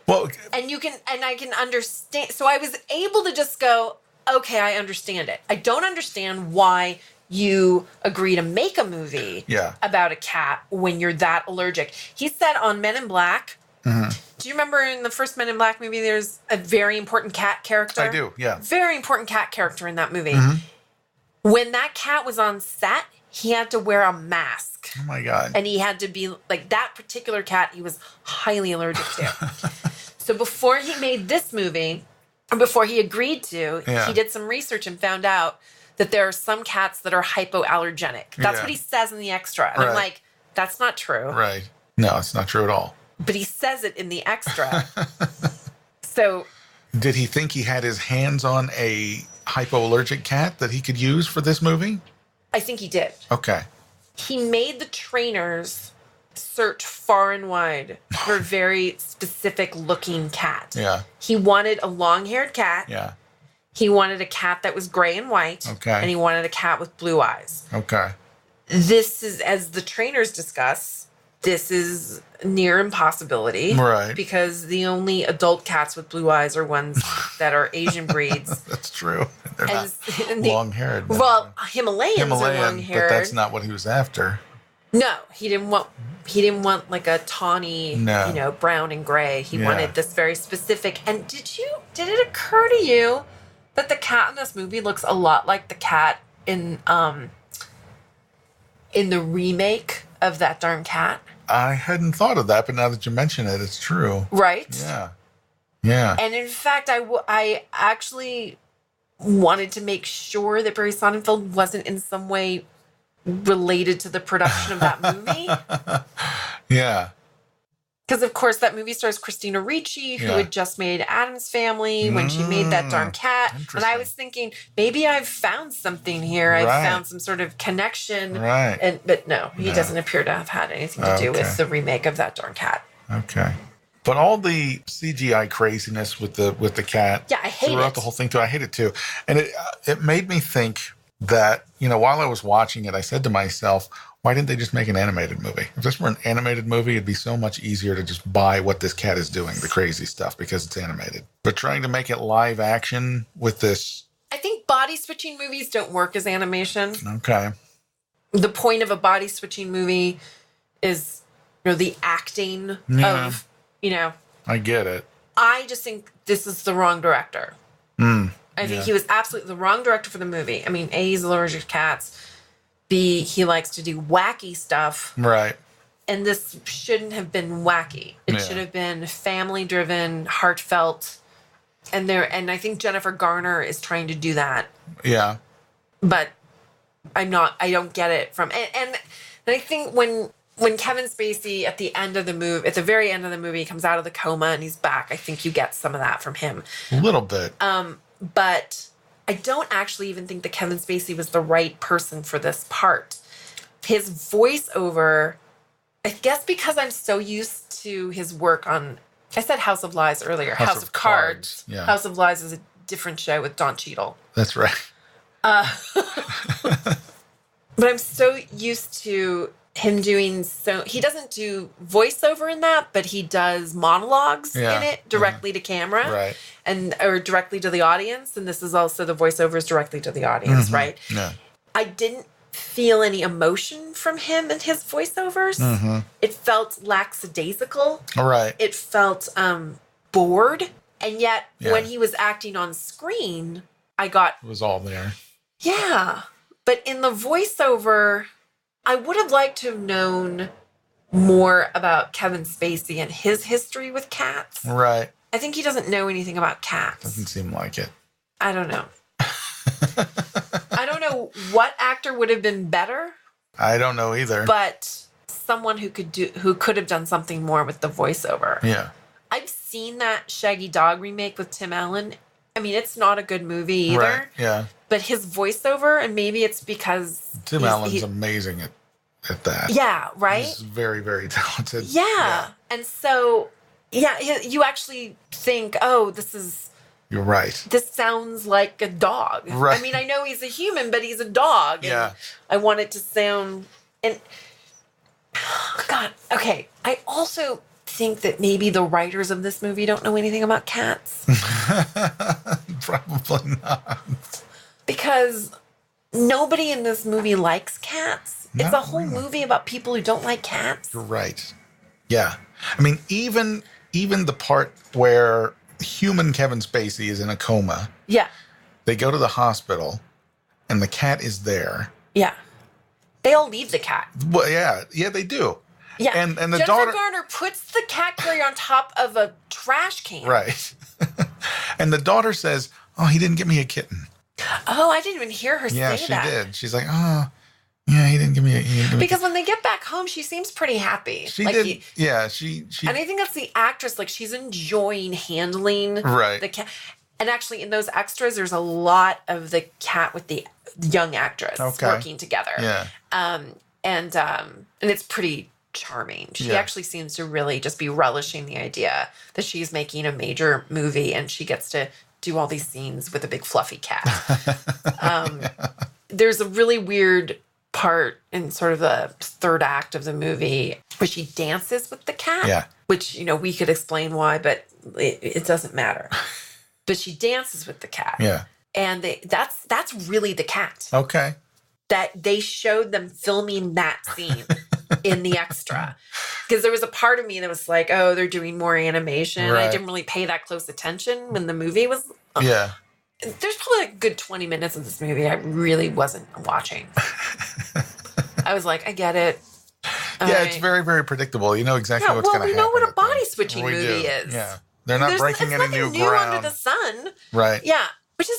Well, and I can understand. So I was able to just go, okay, I understand it. I don't understand why you agree to make a movie about a cat when you're that allergic. He said on Men in Black, do you remember in the first Men in Black movie, there's a very important cat character? I do, yeah. Very important cat character in that movie. When that cat was on set, he had to wear a mask. Oh, my God. And he had to be, like, that particular cat he was highly allergic to. So before he made this movie, or before he agreed to, he did some research and found out that there are some cats that are hypoallergenic. That's what he says in the extra. And I'm like, that's not true. Right. No, it's not true at all. But he says it in the extra. So... Did he think he had his hands on a hypoallergic cat that he could use for this movie? I think he did. Okay. He made the trainers search far and wide for a very specific looking cat. Yeah. He wanted a long-haired cat. Yeah. He wanted a cat that was gray and white. Okay. And he wanted a cat with blue eyes. Okay. This is, as the trainers discuss, this is near impossibility. Right. Because the only adult cats with blue eyes are ones that are Asian breeds. That's true. They're not long-haired. Well, Himalayan are long-haired. But that's not what he was after. No, he didn't want like a tawny, brown and gray. He wanted this very specific. And did it occur to you that the cat in this movie looks a lot like the cat in the remake of That Darn Cat? I hadn't thought of that, but now that you mention it, it's true. Right? Yeah. Yeah. And in fact, I actually wanted to make sure that Barry Sonnenfeld wasn't in some way related to the production of that movie. Yeah. Because, of course, that movie stars Christina Ricci, who had just made Addams Family when she made That Darn Cat. And I was thinking, maybe I've found something here. I've found some sort of connection. Right. But no, he doesn't appear to have had anything to do with the remake of That Darn Cat. Okay. But all the CGI craziness with the cat. Yeah, I hate it. Throughout the whole thing, too. I hate it, too. And it made me think that, while I was watching it, I said to myself, why didn't they just make an animated movie? If this were an animated movie, it'd be so much easier to just buy what this cat is doing, the crazy stuff, because it's animated. But trying to make it live action with this... I think body switching movies don't work as animation. Okay. The point of a body switching movie is, the acting of, I get it. I just think this is the wrong director. I think he was absolutely the wrong director for the movie. I mean, A, he's allergic to cats. B, he likes to do wacky stuff. Right. And this shouldn't have been wacky. It should have been family-driven, heartfelt. And I think Jennifer Garner is trying to do that. Yeah. But I don't get it from... And I think when Kevin Spacey at the very end of the movie, comes out of the coma and he's back, I think you get some of that from him. A little bit. But I don't actually even think that Kevin Spacey was the right person for this part. His voiceover, I guess because I'm so used to his work on, I said House of Lies earlier, House of Cards. Yeah. House of Lies is a different show with Don Cheadle. That's right. But I'm so used to him doing he doesn't do voiceover in that, but he does monologues in it directly to camera. Right. Or directly to the audience. And this is also the voiceovers directly to the audience, right? Yeah. I didn't feel any emotion from him in his voiceovers. It felt lackadaisical. Right. It felt bored. And yet when he was acting on screen, it was all there. Yeah. But in the voiceover, I would have liked to have known more about Kevin Spacey and his history with cats. Right. I think he doesn't know anything about cats. Doesn't seem like it. I don't know. I don't know what actor would have been better. I don't know either. But someone who could have done something more with the voiceover. Yeah. I've seen that Shaggy Dog remake with Tim Allen. I mean, it's not a good movie either. Right. Yeah. But his voiceover, and maybe it's because Tim Allen's amazing at that. Yeah, right? He's very, very talented. Yeah. And so, you actually think, you're right. This sounds like a dog. Right. I mean, I know he's a human, but he's a dog. Yeah. And I want it to sound... And, God, okay. I also think that maybe the writers of this movie don't know anything about cats. Probably not. Because nobody in this movie likes cats. It's a whole movie about people who don't like cats. You're right. Yeah. I mean, even the part where human Kevin Spacey is in a coma. Yeah. They go to the hospital, and the cat is there. Yeah. They all leave the cat. Well, yeah, they do. Yeah. And the Jennifer daughter Garner puts the cat carrier on top of a trash can. Right. And the daughter says, "Oh, he didn't get me a kitten." Oh, I didn't even hear her say that. Yeah, she did. She's like, "Oh, yeah, he didn't give me a Because when they get back home, she seems pretty happy. She did. She. And I think that's the actress. Like, she's enjoying handling the cat. And actually, in those extras, there's a lot of the cat with the young actress working together. Yeah. And it's pretty charming. She actually seems to really just be relishing the idea that she's making a major movie and she gets to do all these scenes with a big fluffy cat. There's a really weird part in sort of the third act of the movie where she dances with the cat. Yeah. Which, we could explain why, but it doesn't matter. But she dances with the cat. Yeah. And that's really the cat. Okay. That they showed them filming that scene in the extra. Because there was a part of me that was like, oh, they're doing more animation. Right. I didn't really pay that close attention when the movie was. Yeah. There's probably a good 20 minutes of this movie I really wasn't watching. I was like, I get it. It's very, very predictable. You know exactly what's going to happen. We know what a body switching movie is. Yeah. They're not breaking any new ground. Under the sun. Right. Yeah. Which is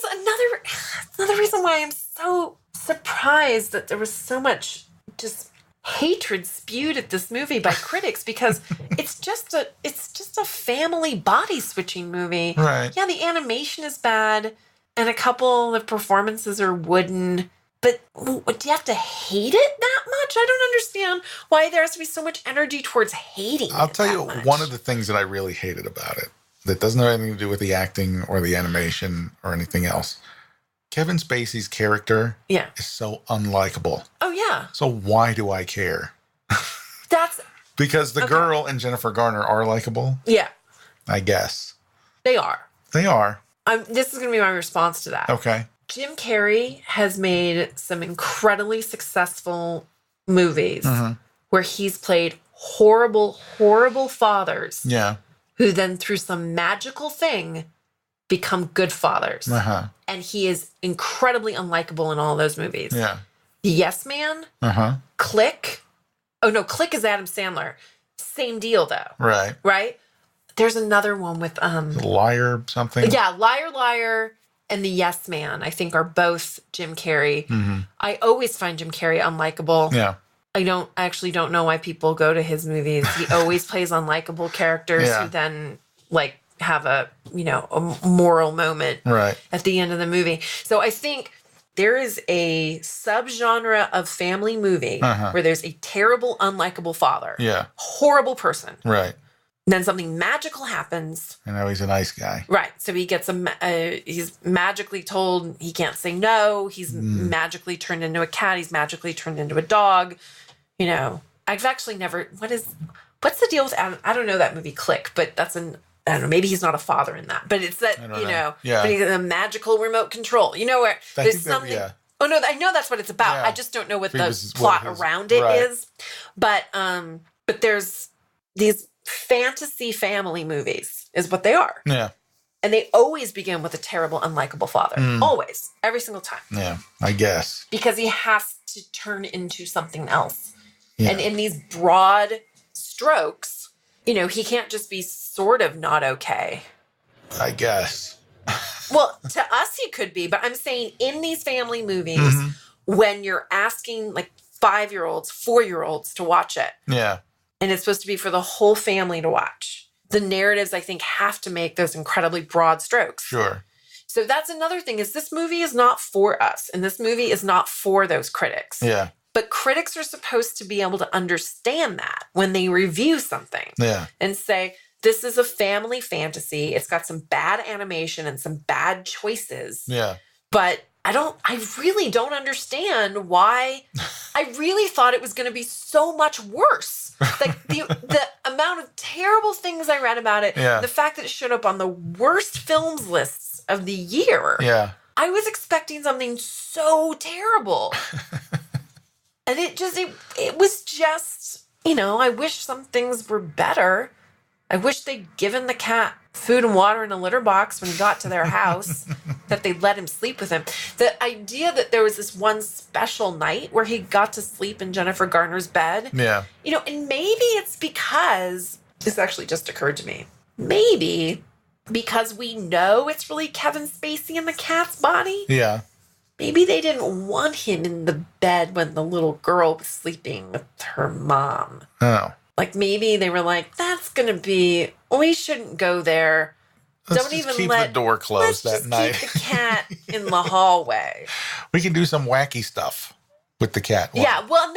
another reason why I'm so surprised that there was so much just hatred spewed at this movie by critics, because it's just a family body switching movie. Right. Yeah, the animation is bad and a couple of performances are wooden, but do you have to hate it that much? I don't understand why there has to be so much energy towards hating I'll tell you much. One of the things that I really hated about it that doesn't have anything to do with the acting or the animation or anything else. Kevin Spacey's character is so unlikable. Oh, yeah. So why do I care? That's... Because the girl and Jennifer Garner are likable? Yeah. I guess. They are. They are. This is going to be my response to that. Okay. Jim Carrey has made some incredibly successful movies where he's played horrible, horrible fathers. Yeah. Who then, through some magical thing, become good fathers. And he is incredibly unlikable in all those movies. Yeah. Yes Man. Click. Oh, no, Click is Adam Sandler. Same deal, though. Right. Right? There's another one with... Liar something? Yeah, Liar, Liar, and The Yes Man, I think, are both Jim Carrey. I always find Jim Carrey unlikable. Yeah. I actually don't know why people go to his movies. He always plays unlikable characters who then, like, have a moral moment at the end of the movie. So I think there is a subgenre of family movie where there's a terrible, unlikable father. Yeah. Horrible person. Right. And then something magical happens. And now he's a nice guy. Right. So he gets he's magically told he can't say no. He's magically turned into a cat. He's magically turned into a dog. I've actually never, what's the deal with Adam? I don't know that movie Click, but I don't know, maybe he's not a father in that, but it's that, but he's a magical remote control, where there's something. Oh no, I know that's what it's about. I just don't know what the plot around it is. But there's these fantasy family movies is what they are. Yeah. And they always begin with a terrible, unlikable father. Always. Every single time. Yeah, I guess. Because he has to turn into something else. Yeah. And in these broad strokes, he can't just be sort of not okay. I guess. Well, to us he could be, but I'm saying in these family movies, when you're asking like 5-year-olds, 4-year-olds to watch it. Yeah. And it's supposed to be for the whole family to watch. The narratives, I think, have to make those incredibly broad strokes. Sure. So that's another thing, is this movie is not for us. And this movie is not for those critics. Yeah. But critics are supposed to be able to understand that when they review something. Yeah. And say, this is a family fantasy. It's got some bad animation and some bad choices. Yeah. But I really don't understand why. I really thought it was going to be so much worse. Like the amount of terrible things I read about it, the fact that it showed up on the worst films lists of the year. Yeah. I was expecting something so terrible. And it was just, I wish some things were better. I wish they'd given the cat food and water in a litter box when he got to their house, that they'd let him sleep with him. The idea that there was this one special night where he got to sleep in Jennifer Garner's bed. Yeah. And maybe it's because, this actually just occurred to me, maybe because we know it's really Kevin Spacey in the cat's body. Yeah. Maybe they didn't want him in the bed when the little girl was sleeping with her mom. Oh. Like, maybe they were like, that's going to be, we shouldn't go there. Let's keep the door closed that night. Keep the cat in the hallway. We can do some wacky stuff with the cat. Yeah, well, and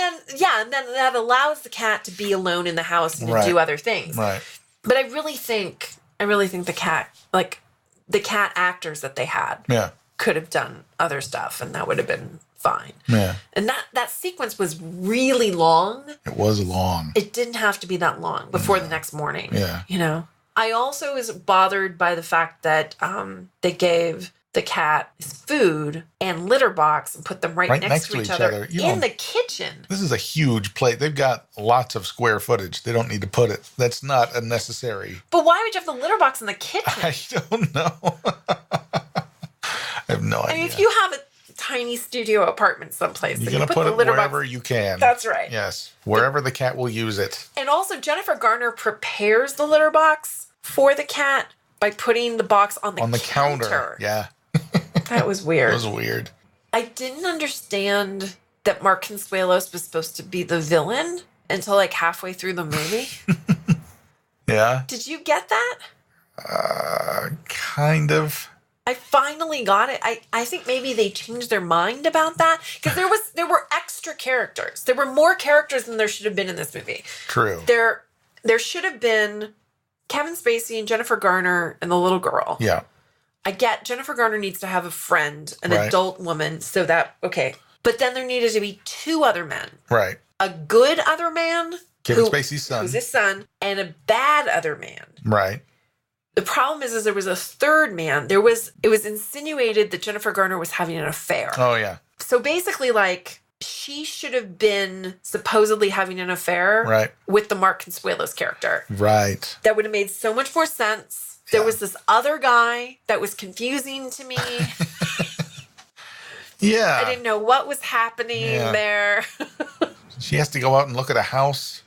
then that allows the cat to be alone in the house and to do other things. Right. But I really think the cat, like the cat actors that they had, could have done other stuff, and that would have been fine. Yeah. And that sequence was really long. It was long. It didn't have to be that long before the next morning. Yeah. I also was bothered by the fact that they gave the cat his food and litter box and put them right next to each other in the kitchen. This is a huge plate. They've got lots of square footage. They don't need to put it. That's not unnecessary. But why would you have the litter box in the kitchen? I don't know. I have no idea. I mean, if you have a tiny studio apartment someplace, you're going to put it wherever you can. That's right. Yes, wherever the cat will use it. And also, Jennifer Garner prepares the litter box for the cat by putting the box on the counter. Yeah. That was weird. It was weird. I didn't understand that Mark Consuelos was supposed to be the villain until like halfway through the movie. Yeah. Did you get that? Kind of. I finally got it. I think maybe they changed their mind about that because there were extra characters. There were more characters than there should have been in this movie. True. There should have been Kevin Spacey and Jennifer Garner and the little girl. Yeah. I get Jennifer Garner needs to have a friend, an adult woman, so that, okay. But then there needed to be two other men. Right. A good other man. Kevin Spacey's son. Who's his son. And a bad other man. Right. The problem is there was a third man. It was insinuated that Jennifer Garner was having an affair. Oh, yeah. So basically, like, she should have been supposedly having an affair with the Mark Consuelos character. Right. That would have made so much more sense. There was this other guy that was confusing to me. Yeah. I didn't know what was happening there. She has to go out and look at a house.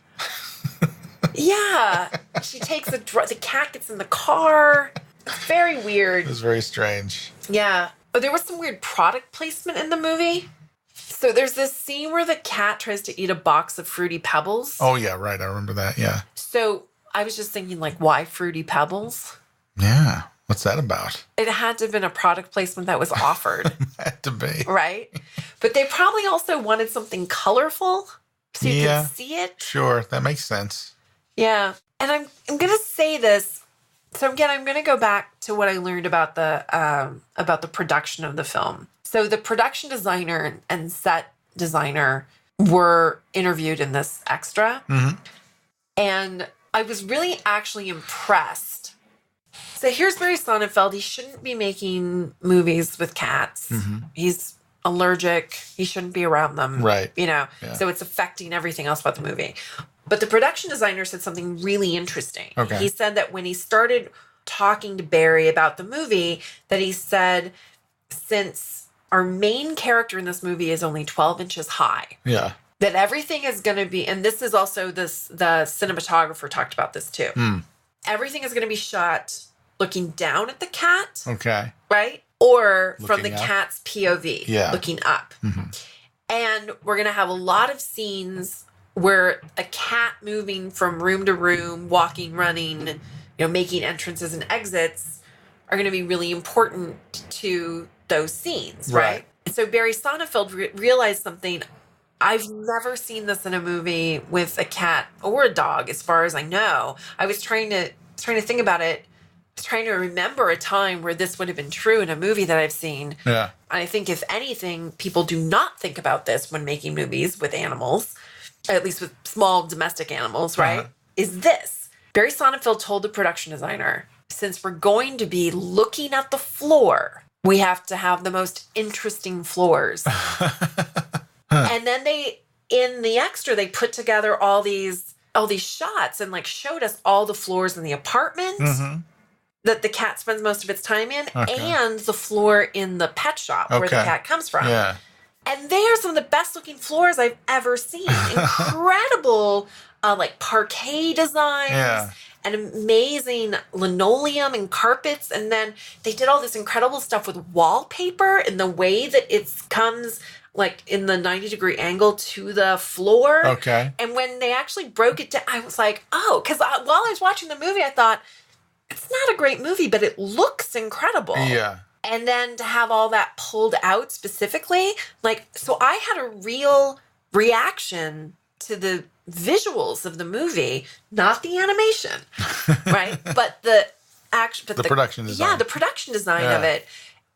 Yeah. She takes the cat gets in the car. It's very weird. It was very strange. Yeah. But there was some weird product placement in the movie. So there's this scene where the cat tries to eat a box of Fruity Pebbles. Oh, yeah, right. I remember that, yeah. So I was just thinking, like, why Fruity Pebbles? Yeah. What's that about? It had to have been a product placement that was offered. Had to be. Right? But they probably also wanted something colorful so you could see it. Sure. That makes sense. Yeah. And I'm going to say this. So again, I'm going to go back to what I learned about the production of the film. So the production designer and set designer were interviewed in this extra. Mm-hmm. And I was really actually impressed. So here's Barry Sonnenfeld. He shouldn't be making movies with cats. Mm-hmm. He's allergic. He shouldn't be around them. Right. So it's affecting everything else about the movie. But the production designer said something really interesting. Okay. He said that when he started talking to Barry about the movie, that he said, since our main character in this movie is only 12 inches high. Yeah. That everything is going to be, and this is also the cinematographer talked about this too. Mm. Everything is going to be shot looking down at the cat. Okay. Right? Or looking from the cat's POV, looking up. Mm-hmm. And we're going to have a lot of scenes where a cat moving from room to room, walking, running, making entrances and exits are going to be really important to those scenes, right? And so Barry Sonnenfeld realized something. I've never seen this in a movie with a cat or a dog, as far as I know. I was trying to think about it. I was trying to remember a time where this would have been true in a movie that I've seen. Yeah. And I think, if anything, people do not think about this when making movies with animals, at least with small domestic animals, right? Uh-huh. Is this. Barry Sonnenfeld told the production designer, since we're going to be looking at the floor, we have to have the most interesting floors. And then in the extra, they put together all these shots and like showed us all the floors in the apartment that the cat spends most of its time in, and the floor in the pet shop where the cat comes from. Yeah. And they are some of the best looking floors I've ever seen. Incredible like parquet designs and amazing linoleum and carpets. And then they did all this incredible stuff with wallpaper and the way that it comes like in the 90-degree angle to the floor. Okay. And when they actually broke it down, I was like, oh, because while I was watching the movie, I thought, it's not a great movie, but it looks incredible. Yeah. And then to have all that pulled out specifically, like, so I had a real reaction to the visuals of the movie, not the animation, right? But the production design. Yeah, the production design of it.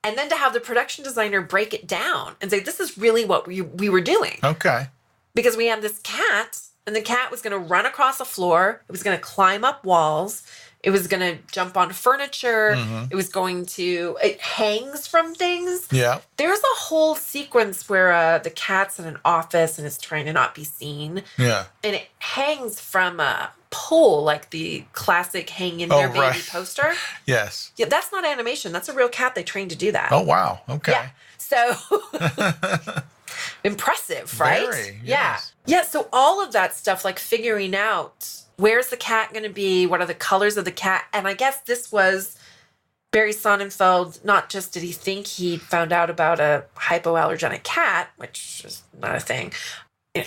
And then to have the production designer break it down and say, this is really what we were doing. Okay. Because we have this cat, and the cat was going to run across the floor. It was going to climb up walls. It was going to jump on furniture. It hangs from things. Yeah. There's a whole sequence where the cat's in an office and is trying to not be seen. Yeah. And it hangs from a pole, like the classic hang in there baby poster. Yes. Yeah, that's not animation. That's a real cat they trained to do that. Oh, wow. Okay. Yeah. So impressive, right? Very, yes. Yeah. So all of that stuff, like figuring out where's the cat going to be, what are the colors of the cat, and I guess this was Barry Sonnenfeld. Not just did he think he found out about a hypoallergenic cat, which is not a thing.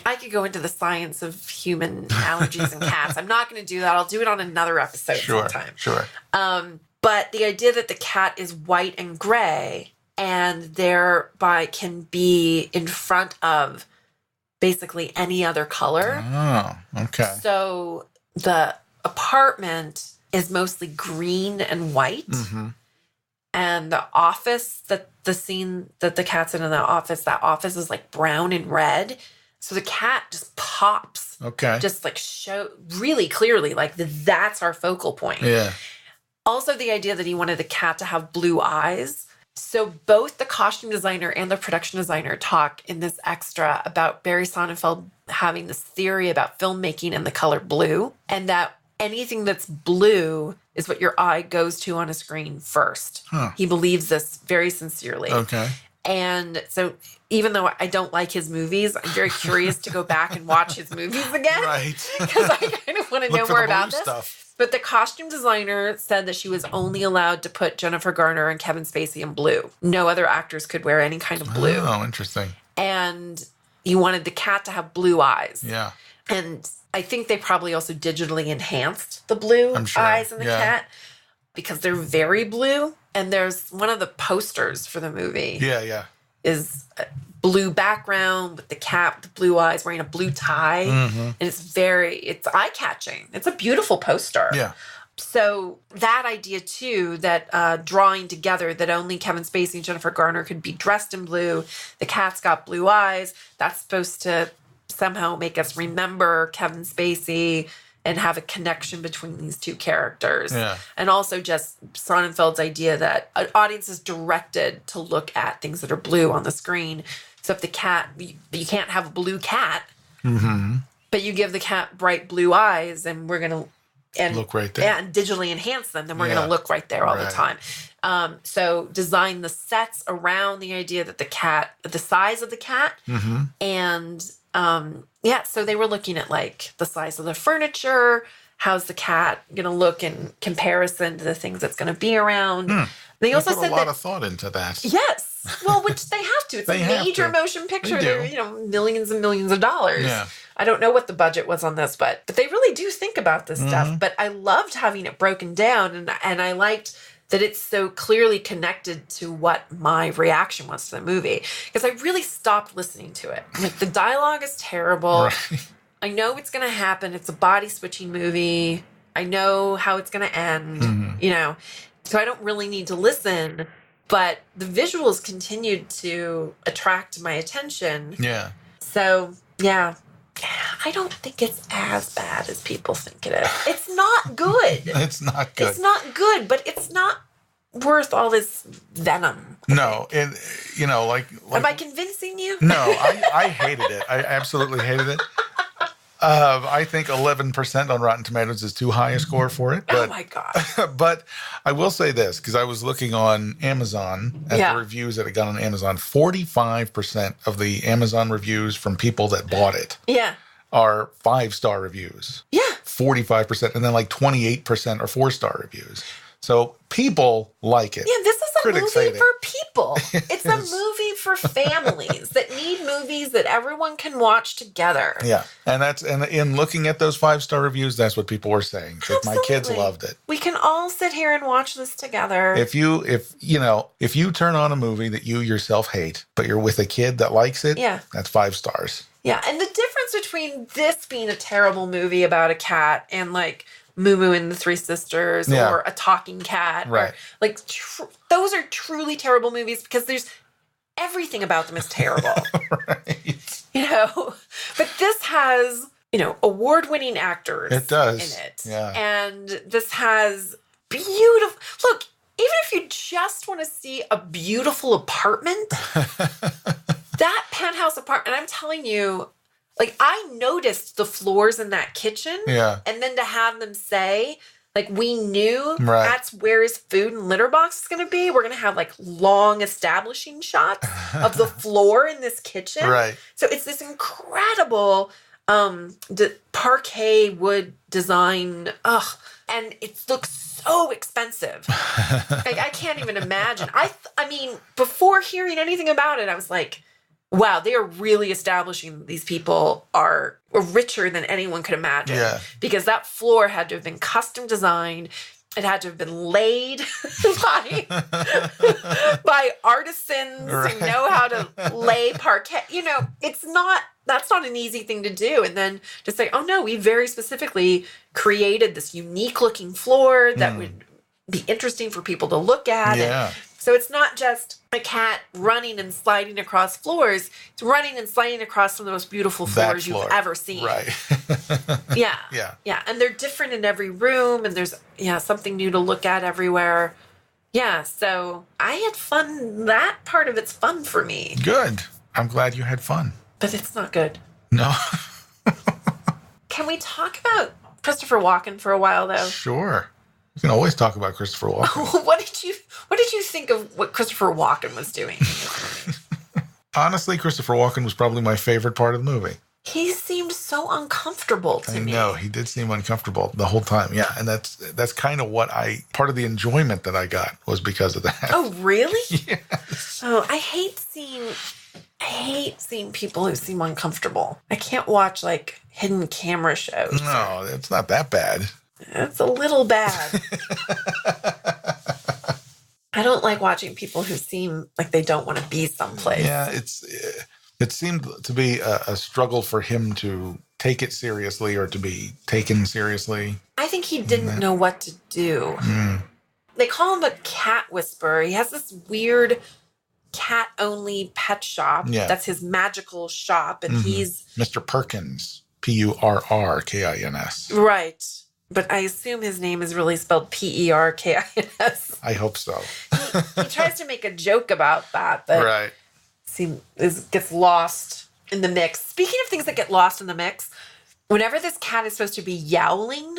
I could go into the science of human allergies in cats. I'm not going to do that. I'll do it on another episode sometime. Sure. But the idea that the cat is white and gray and thereby can be in front of basically any other color. Oh, okay. So the apartment is mostly green and white. And the office, the scene that the cat's in the office, that office is like brown and red. So the cat just pops. Okay. Just like show really clearly, like that's our focal point. Yeah. Also the idea that he wanted the cat to have blue eyes. So both the costume designer and the production designer talk in this extra about Barry Sonnenfeld having this theory about filmmaking and the color blue, and that anything that's blue is what your eye goes to on a screen first. Huh. He believes this very sincerely. Okay. And so even though I don't like his movies, I'm very curious to go back and watch his movies again. Right. Because I kind of want to know more about this. Stuff. But the costume designer said that she was only allowed to put Jennifer Garner and Kevin Spacey in blue. No other actors could wear any kind of blue. Oh, interesting. And he wanted the cat to have blue eyes. Yeah. And I think they probably also digitally enhanced the blue eyes in the cat because they're very blue. And there's one of the posters for the movie. Yeah. Is a blue background with the cat with the blue eyes wearing a blue tie. And it's eye-catching. It's a beautiful poster. Yeah. So that idea, too, that drawing together that only Kevin Spacey and Jennifer Garner could be dressed in blue, the cat's got blue eyes, that's supposed to somehow make us remember Kevin Spacey and have a connection between these two characters. Yeah. And also just Sonnenfeld's idea that an audience is directed to look at things that are blue on the screen. So if the cat, you can't have a blue cat, but you give the cat bright blue eyes and we're going to look right there. And digitally enhance them, then we're going to look right there all the time. So design the sets around the idea that the size of the cat, and so they were looking at like the size of the furniture, how's the cat going to look in comparison to the things that's going to be around. They also put said a lot of thought into that. Yes. Well, which they have to. It's a major motion picture. They're, millions and millions of dollars. Yeah. I don't know what the budget was on this, but they really do think about this stuff. But I loved having it broken down, and I liked that it's so clearly connected to what my reaction was to the movie. Because I really stopped listening to it. Like, the dialogue is terrible. Right. I know it's going to happen. It's a body-switching movie. I know how it's going to end, So I don't really need to listen. But the visuals continued to attract my attention. Yeah. So, yeah. I don't think it's as bad as people think it is. It's not good. It's not good. It's not good, but it's not worth all this venom No, and am I convincing you? No, I hated it. I absolutely hated it. I think 11% on Rotten Tomatoes is too high a score for it. But, oh my God. But I will say this, because I was looking on Amazon at the reviews that it got on Amazon. 45% of the Amazon reviews from people that bought it are 5-star reviews. Yeah. 45%. And then like 28% are 4-star reviews. So people like it. Yeah, this is a Critics movie for people. It's a movie for families that need movies that everyone can watch together. Yeah, and in looking at those 5-star reviews, that's what people were saying. That my kids loved it. We can all sit here and watch this together. If you turn on a movie that you yourself hate, but you're with a kid that likes it, that's 5 stars. Yeah, and the difference between this being a terrible movie about a cat and like Moo Moo and the Three Sisters or A Talking Cat. Right. Or, like, those are truly terrible movies because there's everything about them is terrible. Right. But this has, award-winning actors it does. in it. Yeah. And this has beautiful... Look, even if you just want to see a beautiful apartment, that penthouse apartment, and I'm telling you... Like, I noticed the floors in that kitchen. Yeah. And then to have them say, like, we knew that's where his food and litter box is going to be. We're going to have, like, long establishing shots of the floor in this kitchen. Right. So it's this incredible parquet wood design. And it looks so expensive. Like, I can't even imagine. I mean, before hearing anything about it, I was like... Wow, they are really establishing these people are richer than anyone could imagine. Yeah. Because that floor had to have been custom designed. It had to have been laid by artisans who know how to lay parquet. That's not an easy thing to do. And then to say, oh no, we very specifically created this unique looking floor that would be interesting for people to look at. Yeah. So it's not just a cat running and sliding across floors. It's running and sliding across some of the most beautiful floors you've ever seen. Right. Yeah. Yeah. And they're different in every room, and there's something new to look at everywhere. Yeah, so I had fun. That part of it's fun for me. Good. I'm glad you had fun. But it's not good. No. Can we talk about Christopher Walken for a while, though? Sure. You can always talk about Christopher Walken. What did you think of what Christopher Walken was doing? Honestly, Christopher Walken was probably my favorite part of the movie. He seemed so uncomfortable to me. I know, he did seem uncomfortable the whole time. Yeah, and that's kind of part of the enjoyment that I got was because of that. Oh, really? Yes. Oh, I hate seeing people who seem uncomfortable. I can't watch like hidden camera shows. No, it's not that bad. It's a little bad. I don't like watching people who seem like they don't want to be someplace. Yeah, it seemed to be a struggle for him to take it seriously or to be taken seriously. I think he didn't know what to do. Mm. They call him a cat whisperer. He has this weird cat-only pet shop. Yeah. That's his magical shop, and he's... Mr. Perkins, Purrkins. Right. But I assume his name is really spelled Perkins. I hope so. He tries to make a joke about that, but gets lost in the mix. Speaking of things that get lost in the mix, whenever this cat is supposed to be yowling,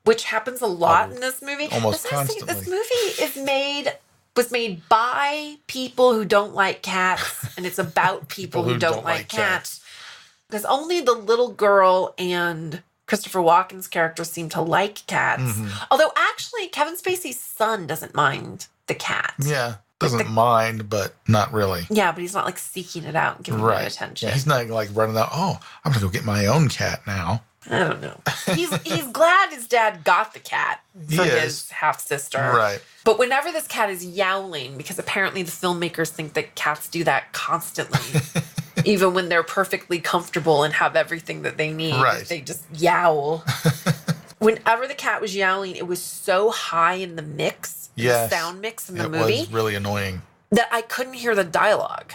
which happens a lot in this movie, almost constantly. This movie was made by people who don't like cats, and it's about people who don't like cats. Because only the little girl and Christopher Walken's character seem to like cats. Mm-hmm. Although, actually, Kevin Spacey's son doesn't mind the cat. Yeah. Doesn't mind, but not really. Yeah, but he's not, like, seeking it out and giving it attention. Yeah, he's not, like, running out, oh, I'm going to go get my own cat now. I don't know. He's glad his dad got the cat for his half-sister. Right. But whenever this cat is yowling, because apparently the filmmakers think that cats do that constantly, even when they're perfectly comfortable and have everything that they need, they just yowl. Whenever the cat was yowling, it was so high in the mix, the sound mix in the movie. It was really annoying. That I couldn't hear the dialogue.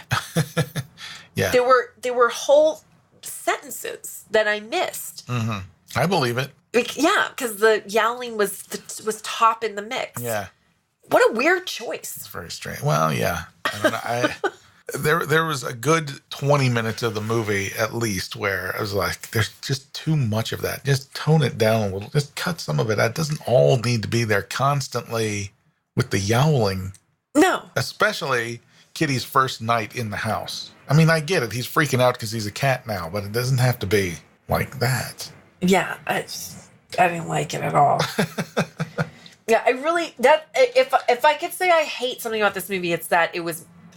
Yeah. There were whole sentences that I missed. Mm-hmm. I believe it. Yeah, because the yowling was top in the mix. Yeah. What a weird choice. It's very strange. Well, yeah. I don't know. There was a good 20 minutes of the movie, at least, where I was like, there's just too much of that. Just tone it down a little. Just cut some of it out. It doesn't all need to be there constantly with the yowling. No. Especially Kitty's first night in the house. I mean, I get it. He's freaking out because he's a cat now, but it doesn't have to be like that. Yeah, I didn't like it at all. Yeah, if I could say I hate something about this movie, it's that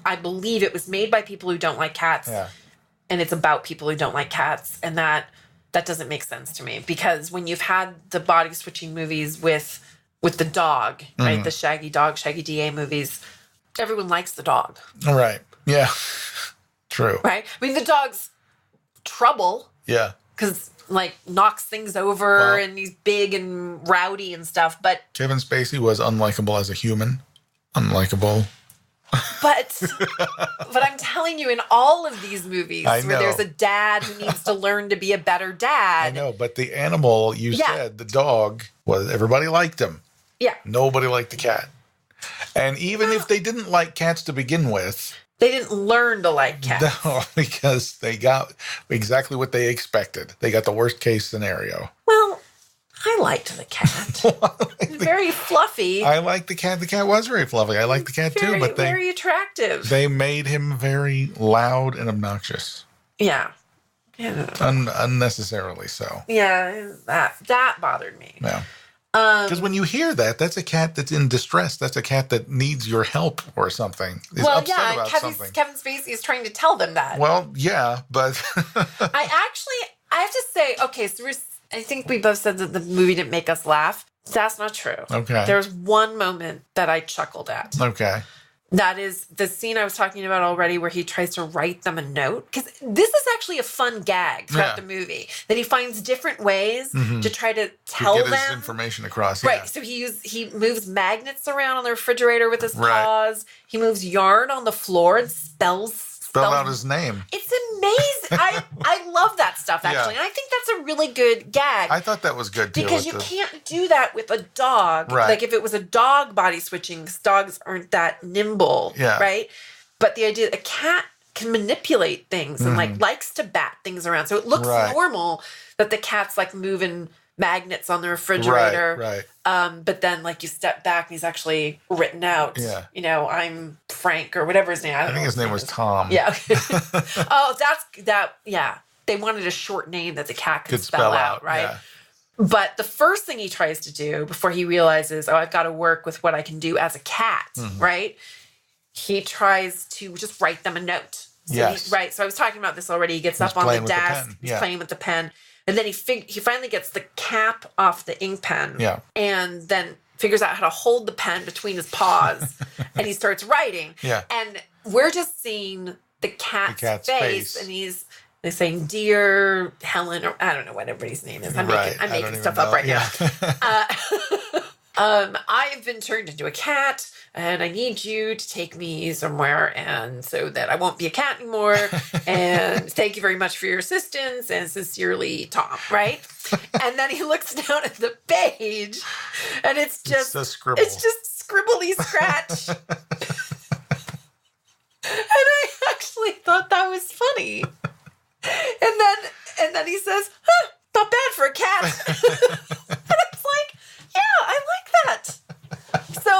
I believe it was made by people who don't like cats. Yeah. And it's about people who don't like cats. And that doesn't make sense to me. Because when you've had the body switching movies with the dog, right? The Shaggy Dog, Shaggy DA movies, everyone likes the dog. All right. Yeah. True. Right? I mean, the dog's trouble. Yeah. Because, knocks things over and he's big and rowdy and stuff. But Kevin Spacey was unlikable as a human. Unlikable. But I'm telling you, in all of these movies where there's a dad who needs to learn to be a better dad. I know, but the animal, you said, the dog, everybody liked him. Yeah. Nobody liked the cat. And even if they didn't like cats to begin with. They didn't learn to like cats. No, because they got exactly what they expected. They got the worst case scenario. Well, I liked the cat. Very fluffy. I liked the cat. The cat was very fluffy. I liked the cat too, but very attractive. They made him very loud and obnoxious. Yeah. Unnecessarily so. Yeah, that bothered me. Yeah. Because when you hear that, that's a cat that's in distress. That's a cat that needs your help or something. Kevin Spacey is trying to tell them that. Well, yeah, but I have to say, okay, so I think we both said that the movie didn't make us laugh. That's not true. Okay. There's one moment that I chuckled at. Okay. That is the scene I was talking about already where he tries to write them a note. Because this is actually a fun gag throughout the movie. That he finds different ways to try to tell them. Get his information across. Right. So he moves magnets around on the refrigerator with his paws. He moves yarn on the floor and spells out his name. It's amazing. I love that stuff, actually. Yeah. And I think that's a really good gag. I thought that was good, too. Because you can't do that with a dog. Right. Like, if it was a dog body switching, because dogs aren't that nimble. Yeah. Right? But the idea that a cat can manipulate things and, likes to bat things around. So it looks normal that the cat's, moving magnets on the refrigerator. Right. But then, you step back and he's actually written out, I'm Frank or whatever his name. I think his name was Tom. Yeah. Oh, yeah. They wanted a short name that the cat could spell out, right? Yeah. But the first thing he tries to do before he realizes, I've got to work with what I can do as a cat, right? He tries to just write them a note. So yes. So I was talking about this already. He gets up on the desk. He's playing with the pen. And then he finally gets the cap off the ink pen. Yeah. And then figures out how to hold the pen between his paws. And he starts writing. Yeah. And we're just seeing the cat's face. And he's saying, "Dear Helen," or I don't know what everybody's name is. I'm making stuff up right now. I have been turned into a cat, and I need you to take me somewhere, and so that I won't be a cat anymore. And thank you very much for your assistance, and sincerely, Tom. Right? And then he looks down at the page, and it's just scribbly scratch. And I actually thought that was funny. And then he says, "Not bad for a cat." And I was like, yeah, I like that. So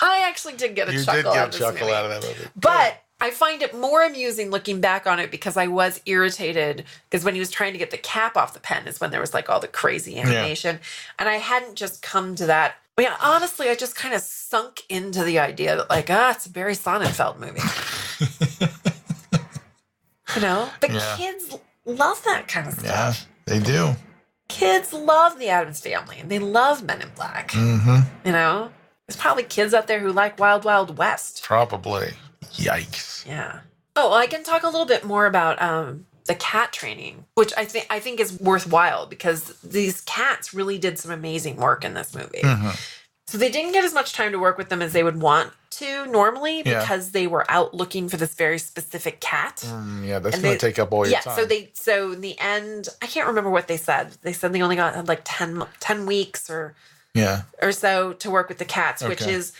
I actually did get a chuckle out of this movie. Out of that movie. But I find it more amusing looking back on it because I was irritated because when he was trying to get the cap off the pen is when there was all the crazy animation. Yeah. And I hadn't just come to that. Honestly, I just kind of sunk into the idea that it's a Barry Sonnenfeld movie. Kids love that kind of stuff. Yeah, they do. Kids love the Addams Family, and they love Men in Black. Mm-hmm. There's probably kids out there who like Wild Wild West. Probably. Yikes. Yeah. Oh, well, I can talk a little bit more about the cat training, which I think is worthwhile because these cats really did some amazing work in this movie. Mm-hmm. So they didn't get as much time to work with them as they would want to normally because they were out looking for this very specific cat. That's going to take up all your time. So in the end, I can't remember what they said. They said they only had 10 weeks or so to work with the cats, which is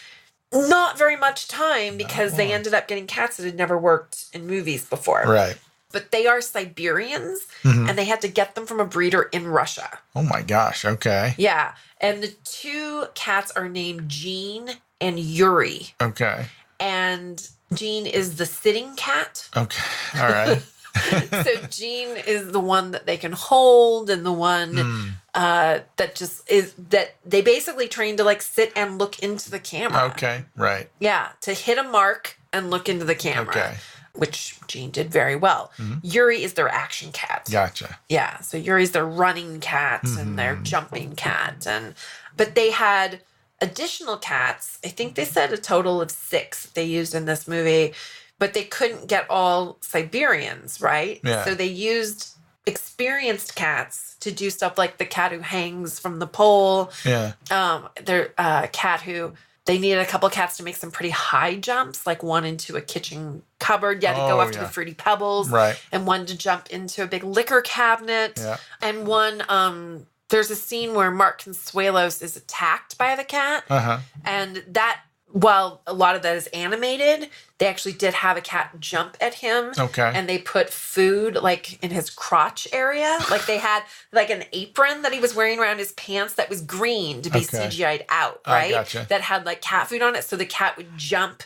Not very much time because they ended up getting cats that had never worked in movies before. Right. But they are Siberians, and they had to get them from a breeder in Russia. Oh, my gosh. Okay. Yeah. And the two cats are named Jean and Yuri. Okay. And Jean is the sitting cat. Okay. All right. So Jean is the one that they can hold and the one that just is that they basically train to like sit and look into the camera. Okay. Right. Yeah. To hit a mark and look into the camera. Okay. Which Jean did very well. Yuri is their action cat. Gotcha. Yeah. So Yuri's their running cat and their jumping cat. But they had additional cats. I think they said a total of 6 they used in this movie. But they couldn't get all Siberians, right? Yeah. So they used experienced cats to do stuff like the cat who hangs from the pole. Yeah. Their cat who they needed a couple cats to make some pretty high jumps, like one into a kitchen cupboard. You had to go after the Fruity Pebbles. Right. And one to jump into a big liquor cabinet. Yeah. And one, there's a scene where Mark Consuelos is attacked by the cat. Uh-huh. And that, while a lot of that is animated, they actually did have a cat jump at him. Okay. And they put food like in his crotch area. Like they had like an apron that he was wearing around his pants that was green to be CGI'd out, right? Gotcha. That had like cat food on it. So the cat would jump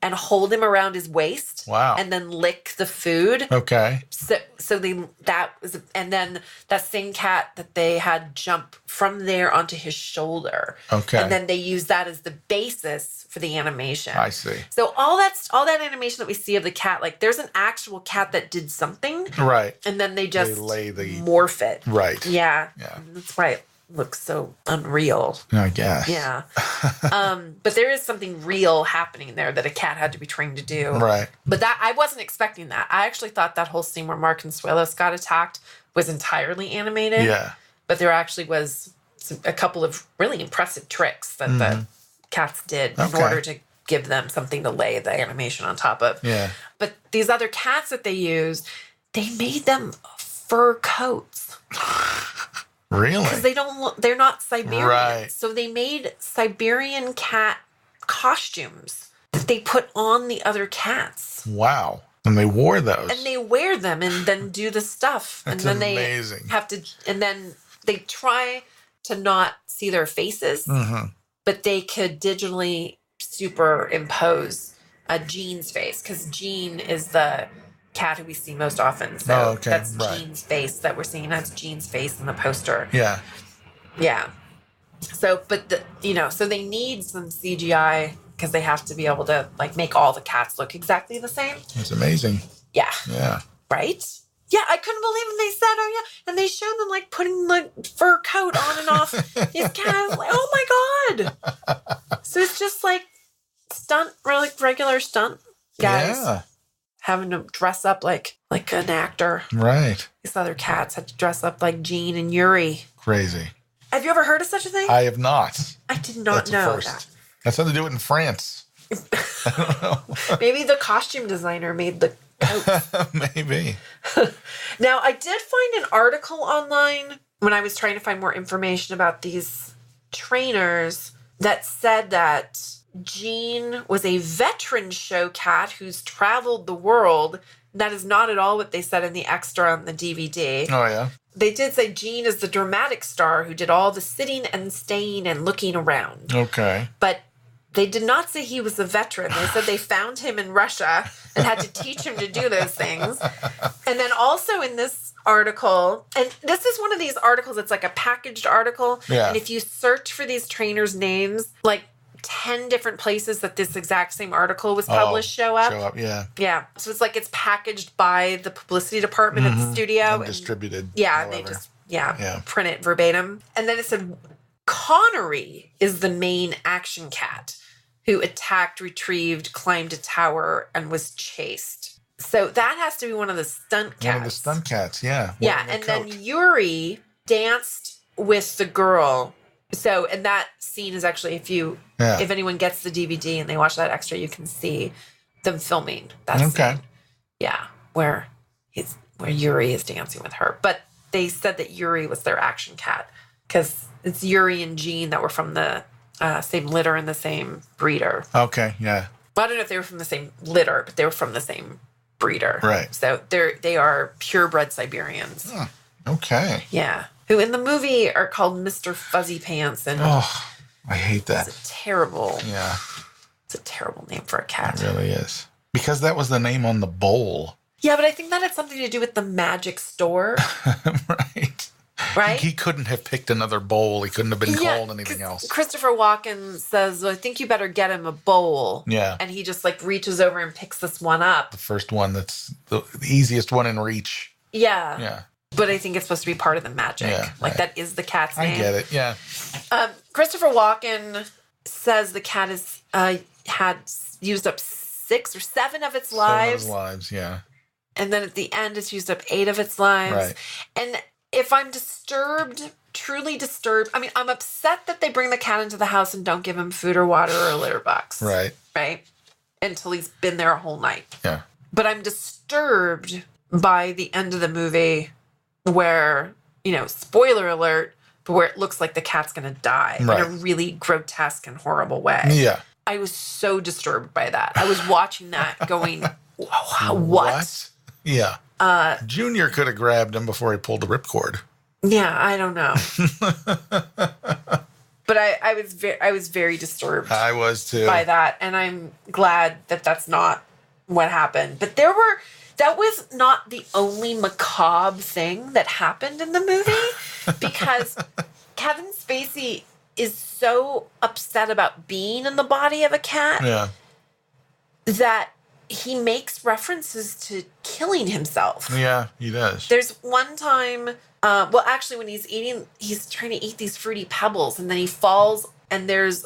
and hold him around his waist. Wow. And then lick the food. Okay. So that was, and then that same cat that they had jump from there onto his shoulder. Okay. And then they used that as the basis for the animation. I see. So all that animation that we see of the cat, like there's an actual cat that did something. Right. And then they just They morph it. Right. Yeah. Yeah. And that's why it looks so unreal. I guess. Yeah. But there is something real happening there that a cat had to be trained to do. Right. But that I wasn't expecting that. I actually thought that whole scene where Mark Consuelos got attacked was entirely animated. Yeah. But there actually was a couple of really impressive tricks that the cats did in order to give them something to lay the animation on top of. Yeah. But these other cats that they used, they made them fur coats. Really? Because they're not Siberian. Right. So they made Siberian cat costumes that they put on the other cats. Wow. And they wore those. And they wear them and then do the stuff. That's and then amazing. They have to, and then they try to not see their faces, but they could digitally superimpose Jean's face because Jean is the cat who we see most often. So that's Jean's face that we're seeing. That's Jean's face in the poster. Yeah. Yeah. So, but so they need some CGI because they have to be able to like make all the cats look exactly the same. It's amazing. Yeah. Yeah. Right? Yeah, I couldn't believe when they said, oh yeah, and they showed them like putting the fur coat on and off these cats. Like, oh my God. So it's just like stunt, like regular stunt guys. Yeah. Having to dress up like an actor. Right. These other cats had to dress up like Jean and Yuri. Crazy. Have you ever heard of such a thing? I have not. I did not know that. That's how they do it in France. I don't know. Maybe the costume designer made the coats. Maybe. Now, I did find an article online when I was trying to find more information about these trainers that said that Jean was a veteran show cat who's traveled the world. That is not at all what they said in the extra on the DVD. Oh, yeah? They did say Jean is the dramatic star who did all the sitting and staying and looking around. Okay. But they did not say he was a veteran. They said they found him in Russia and had to teach him to do those things. And then also in this article, and this is one of these articles, it's like a packaged article. Yeah. And if you search for these trainers' names, like 10 different places that this exact same article was published show up. Yeah. Yeah. So it's like it's packaged by the publicity department at the studio. And distributed. Yeah. However. They just, print it verbatim. And then it said Connery is the main action cat who attacked, retrieved, climbed a tower, and was chased. So that has to be one of the stunt cats. One of the stunt cats, yeah. Yeah. And then Yuri danced with the girl. So, and that scene is actually, if anyone gets the DVD and they watch that extra, you can see them filming that scene. Yeah, where Yuri is dancing with her. But they said that Yuri was their action cat because it's Yuri and Jean that were from the same litter and the same breeder. Okay, yeah. Well, I don't know if they were from the same litter, but they were from the same breeder. Right. So they are purebred Siberians. Oh, okay. Yeah. Who in the movie are called Mr. Fuzzy Pants. And oh, I hate that. It's a terrible name for a cat. It really is. Because that was the name on the bowl. Yeah, but I think that had something to do with the magic store. Right. Right? He couldn't have picked another bowl. He couldn't have been called anything else. Christopher Walken says, well, I think you better get him a bowl. Yeah. And he just reaches over and picks this one up. The first one that's the easiest one in reach. Yeah. Yeah. But I think it's supposed to be part of the magic. Yeah, that is the cat's name. I get it, yeah. Christopher Walken says the cat had used up 6 or 7 of its lives. 7 of its lives, yeah. And then at the end, it's used up 8 of its lives. Right. And if I'm disturbed, truly disturbed, I mean, I'm upset that they bring the cat into the house and don't give him food or water or a litter box. Right. Right? Until he's been there a whole night. Yeah. But I'm disturbed by the end of the movie where, spoiler alert, but where it looks like the cat's going to die in a really grotesque and horrible way. Yeah. I was so disturbed by that. I was watching that going, what? Yeah. Junior could have grabbed him before he pulled the ripcord. Yeah, I don't know. But I was very disturbed. I was too. By that, and I'm glad that that's not what happened. But that was not the only macabre thing that happened in the movie, because Kevin Spacey is so upset about being in the body of a cat that he makes references to killing himself. Yeah, he does. There's one time, actually when he's trying to eat these fruity pebbles and then he falls and there's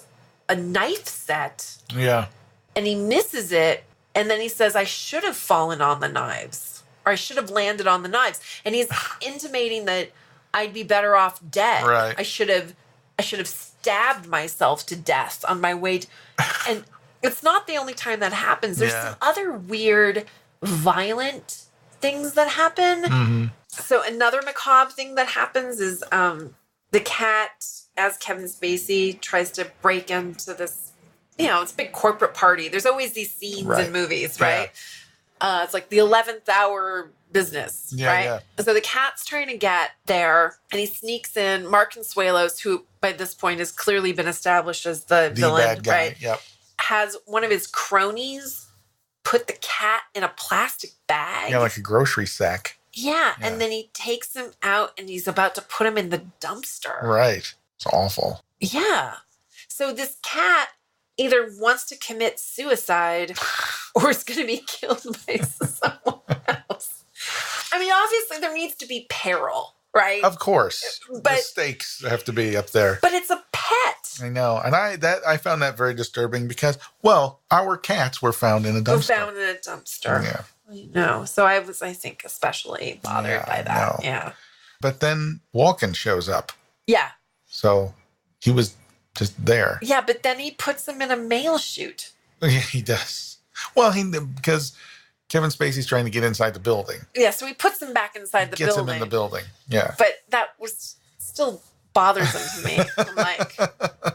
a knife set. Yeah. And he misses it. And then he says, I should have fallen on the knives, or I should have landed on the knives. And he's intimating that I'd be better off dead. Right. I should have stabbed myself to death on my way and it's not the only time that happens. There's some other weird, violent things that happen. Mm-hmm. So another macabre thing that happens is the cat, as Kevin Spacey, tries to break into this, it's a big corporate party. There's always these scenes in movies, right? Yeah. It's like the 11th hour business, right? Yeah. So the cat's trying to get there, and he sneaks in. Mark Consuelos, who by this point has clearly been established as the villain, bad guy. Right? Yep. Has one of his cronies put the cat in a plastic bag. Yeah, like a grocery sack. Yeah, and then he takes him out and he's about to put him in the dumpster. Right. It's awful. Yeah. So this cat either wants to commit suicide or is going to be killed by someone else. I mean, obviously there needs to be peril, right? Of course. But the stakes have to be up there. But it's a pet. I know. And I found that very disturbing because, our cats were found in a dumpster. Yeah. I know. So I was, I think, especially bothered by that. Yeah. But then Walken shows up. Yeah. So he was just there. Yeah, but then he puts them in a mail chute. Yeah, he does. Well, because Kevin Spacey's trying to get inside the building. Yeah, so he puts them back inside the building. Gets him in the building. Yeah. But that was still bothersome to me. I'm like,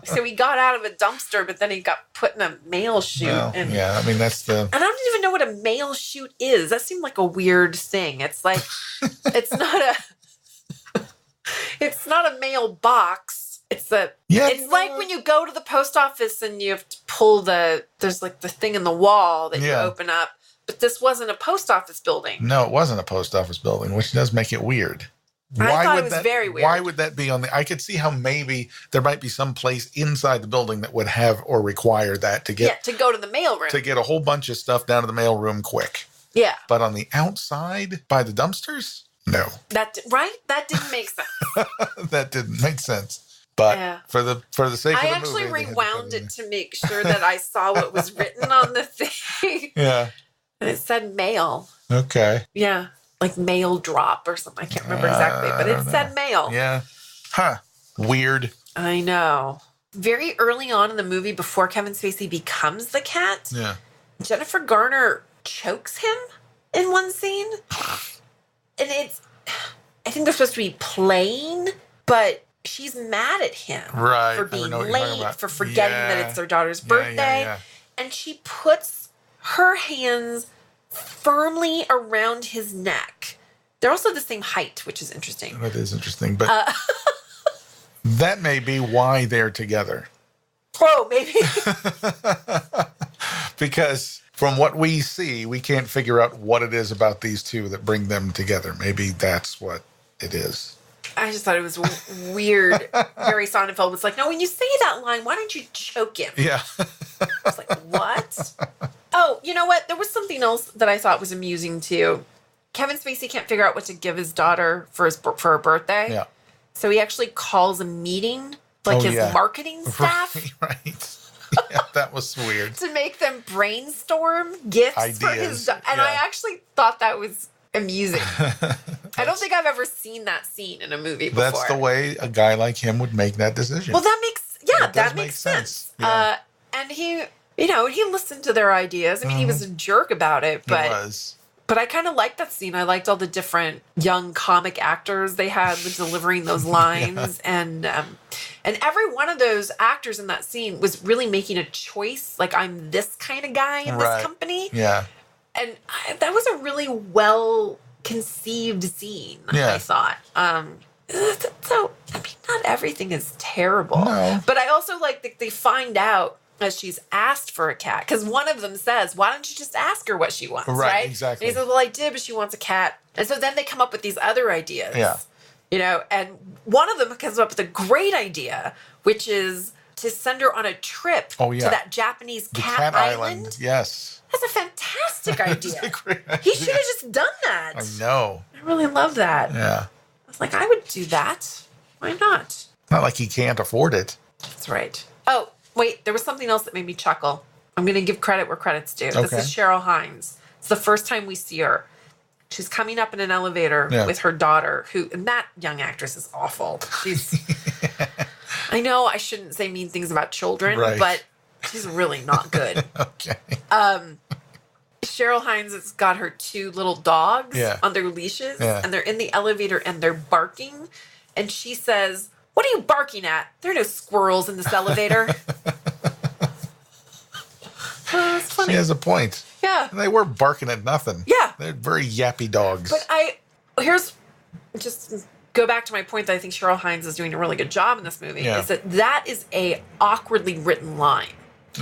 so he got out of a dumpster, but then he got put in a mail chute. Well, yeah, I mean, that's the... And I don't even know what a mail chute is. That seemed like a weird thing. It's like, it's not a mail box. It's like when you go to the post office and you have to pull there's like the thing in the wall that you open up. But this wasn't a post office building. No, it wasn't a post office building, which does make it weird. I thought it was very weird. Why would that be I could see how maybe there might be some place inside the building that would have or require that to get... to go to the mail room. To get a whole bunch of stuff down to the mail room quick. Yeah. But on the outside, by the dumpsters? No. That didn't make sense. That didn't make sense. But for the sake of the movie... I actually rewound it to make sure that I saw what was written on the thing. Yeah. And it said mail. Okay. Yeah. Like mail drop or something. I can't remember exactly, but it said mail. Yeah. Huh. Weird. I know. Very early on in the movie, before Kevin Spacey becomes the cat, Jennifer Garner chokes him in one scene. And I think they're supposed to be playing, but she's mad at him right. for being late, for forgetting that it's their daughter's birthday. And she puts her hands firmly around his neck. They're also the same height, which is interesting. That is interesting, but that may be why they're together. Oh, maybe. Because from what we see, we can't figure out what it is about these two that bring them together. Maybe that's what it is. I just thought it was weird. Barry Sonnenfeld was like, no, when you say that line, why don't you choke him? Yeah. I was like, what? Oh, you know what? There was something else that I thought was amusing, too. Kevin Spacey can't figure out what to give his daughter for her birthday. Yeah. So he actually calls a meeting, like his marketing staff. Right. Yeah, that was weird. To make them brainstorm gifts for his daughter. And I actually thought that was amusing. I don't think I've ever seen that scene in a movie before. That's the way a guy like him would make that decision. Well, that makes sense. Yeah. And he listened to their ideas. I mean, he was a jerk about it, but he was. But I kind of liked that scene. I liked all the different young comic actors they had delivering those lines, and every one of those actors in that scene was really making a choice. Like, I'm this kind of guy in this company. Yeah. And that was a really well conceived scene, I thought. So, I mean, not everything is terrible. No. But I also like that they find out as she's asked for a cat. Because one of them says, why don't you just ask her what she wants, right? Exactly. And he says, well, I did, but she wants a cat. And so then they come up with these other ideas. Yeah. You know, and one of them comes up with a great idea, which is to send her on a trip to that Japanese cat island. Yes. That's a fantastic idea. That's a great idea. He should have just done that. I know. I really love that. Yeah. I was like, I would do that. Why not? Not like he can't afford it. That's right. Oh, wait, there was something else that made me chuckle. I'm going to give credit where credit's due. Okay. This is Cheryl Hines. It's the first time we see her. She's coming up in an elevator with her daughter, and that young actress is awful. She's, I know I shouldn't say mean things about children, but she's really not good. Okay. Cheryl Hines has got her two little dogs on their leashes, and they're in the elevator and they're barking. And she says, "What are you barking at? There are no squirrels in this elevator." It's funny. She has a point. Yeah. And they were barking at nothing. Yeah. They're very yappy dogs. But just go back to my point that I think Cheryl Hines is doing a really good job in this movie. Is that is a awkwardly written line.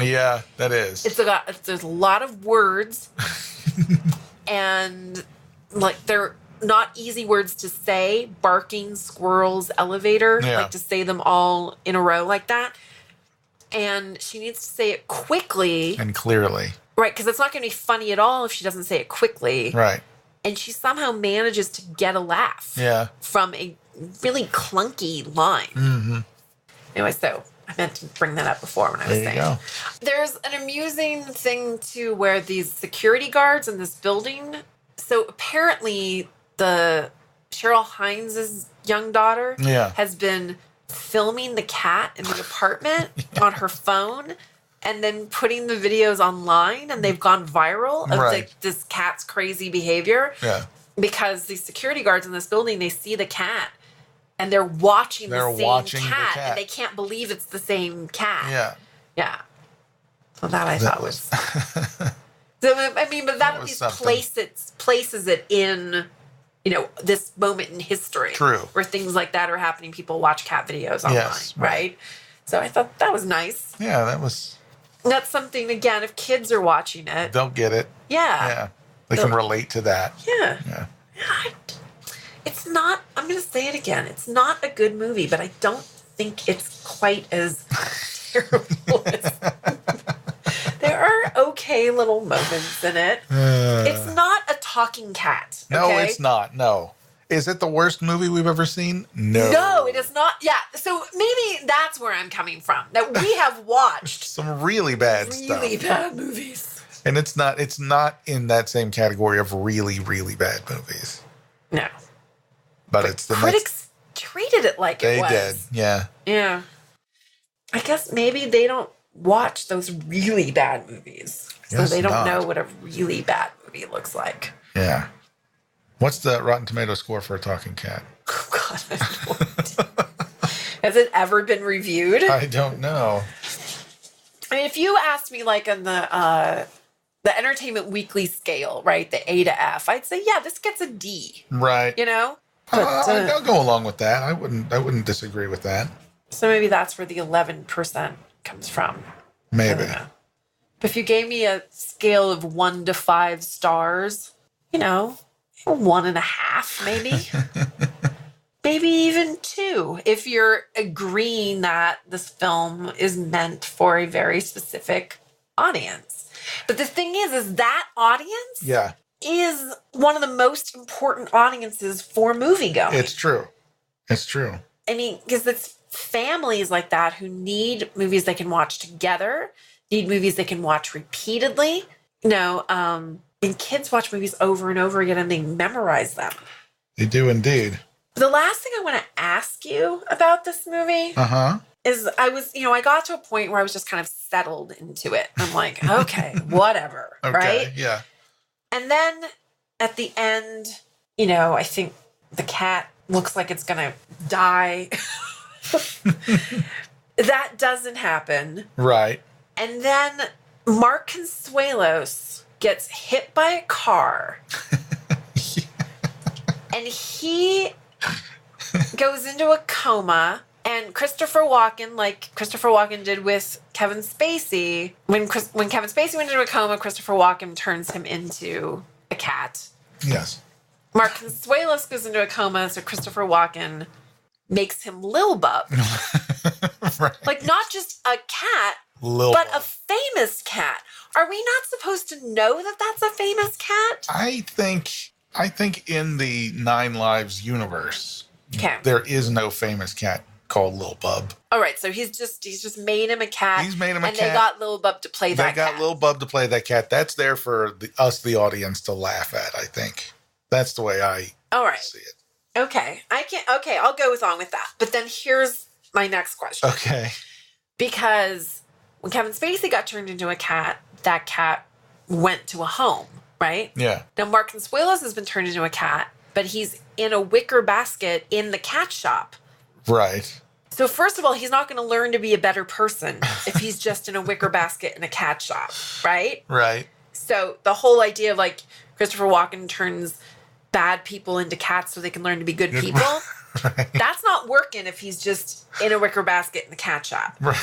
Yeah, that is. There's a lot of words, and like they're not easy words to say. Barking, squirrels, elevator, like to say them all in a row like that. And she needs to say it quickly and clearly. Right, because it's not going to be funny at all if she doesn't say it quickly. Right. And she somehow manages to get a laugh from a really clunky line. Mm-hmm. Anyway, so I meant to bring that up before when I was saying. There you go. There's an amusing thing, too, where these security guards in this building. So apparently the Cheryl Hines' young daughter has been filming the cat in the apartment on her phone and then putting the videos online, and they've gone viral of this cat's crazy behavior. Yeah. Because these security guards in this building, they see the cat and they're watching the same cat, and they can't believe it's the same cat. Yeah. Yeah. So that I thought was so, I mean, but that at least places it in, you know, this moment in history. True. Where things like that are happening. People watch cat videos online, right? So I thought that was nice. Yeah, that's something, again, if kids are watching it, they'll get it. Yeah. Yeah. They can relate to that. Yeah. Yeah. It's not, I'm going to say it again, it's not a good movie, but I don't think it's quite as terrible as there are okay little moments in it. It's not a talking cat. Okay? No, it's not. No. Is it the worst movie we've ever seen? No. No, it is not. Yeah. So maybe that's where I'm coming from. That we have watched some really bad stuff. Really bad movies. And it's not in that same category of really, really bad movies. No. But it's the critics treated it like it was. They did. Yeah. Yeah. I guess maybe they don't watch those really bad movies. So they don't know what a really bad movie looks like. Yeah. What's the Rotten Tomato score for a talking cat? Oh, God, I have no idea. Has it ever been reviewed? I don't know. I mean, if you asked me like on the Entertainment Weekly scale, right, the A to F, I'd say, yeah, this gets a D. Right. You know? But, I'll go along with that. I wouldn't disagree with that. So maybe that's where the 11% comes from. Maybe. But if you gave me a scale of 1 to 5 stars, 1.5 maybe. Maybe even 2, if you're agreeing that this film is meant for a very specific audience. But the thing is that audience is one of the most important audiences for moviegoing. It's true. It's true. I mean, because it's families like that who need movies they can watch together, need movies they can watch repeatedly. And kids watch movies over and over again and they memorize them. They do indeed. The last thing I want to ask you about this movie is I got to a point where I was just kind of settled into it. I'm like, okay, whatever, right? Yeah. And then at the end, I think the cat looks like it's going to die. That doesn't happen. Right. And then Mark Consuelos gets hit by a car. And he goes into a coma. And Christopher Walken, like Christopher Walken did with Kevin Spacey, when Kevin Spacey went into a coma, Christopher Walken turns him into a cat. Yes. Mark Consuelos goes into a coma, so Christopher Walken makes him Lil Bub. Right. Like not just a cat, Lil but Bub. a famous cat. Are we not supposed to know that that's a famous cat? I think in the 9 Lives universe, there is no famous cat called Lil Bub. All right, so he's just made him a cat. He's made him a cat. And they got Lil Bub to play that cat. They got Lil Bub to play that cat. That's there for us, the audience, to laugh at, I think. That's the way I see it. Okay. I'll go on with that. But then here's my next question. Okay. Because when Kevin Spacey got turned into a cat, that cat went to a home, right? Yeah. Now Mark Consuelos has been turned into a cat, but he's in a wicker basket in the cat shop. Right. So first of all, he's not going to learn to be a better person if he's just in a wicker basket in a cat shop, right? Right. So the whole idea of like Christopher Walken turns bad people into cats so they can learn to be good people, Right. That's not working if he's just in a wicker basket in the cat shop. Right.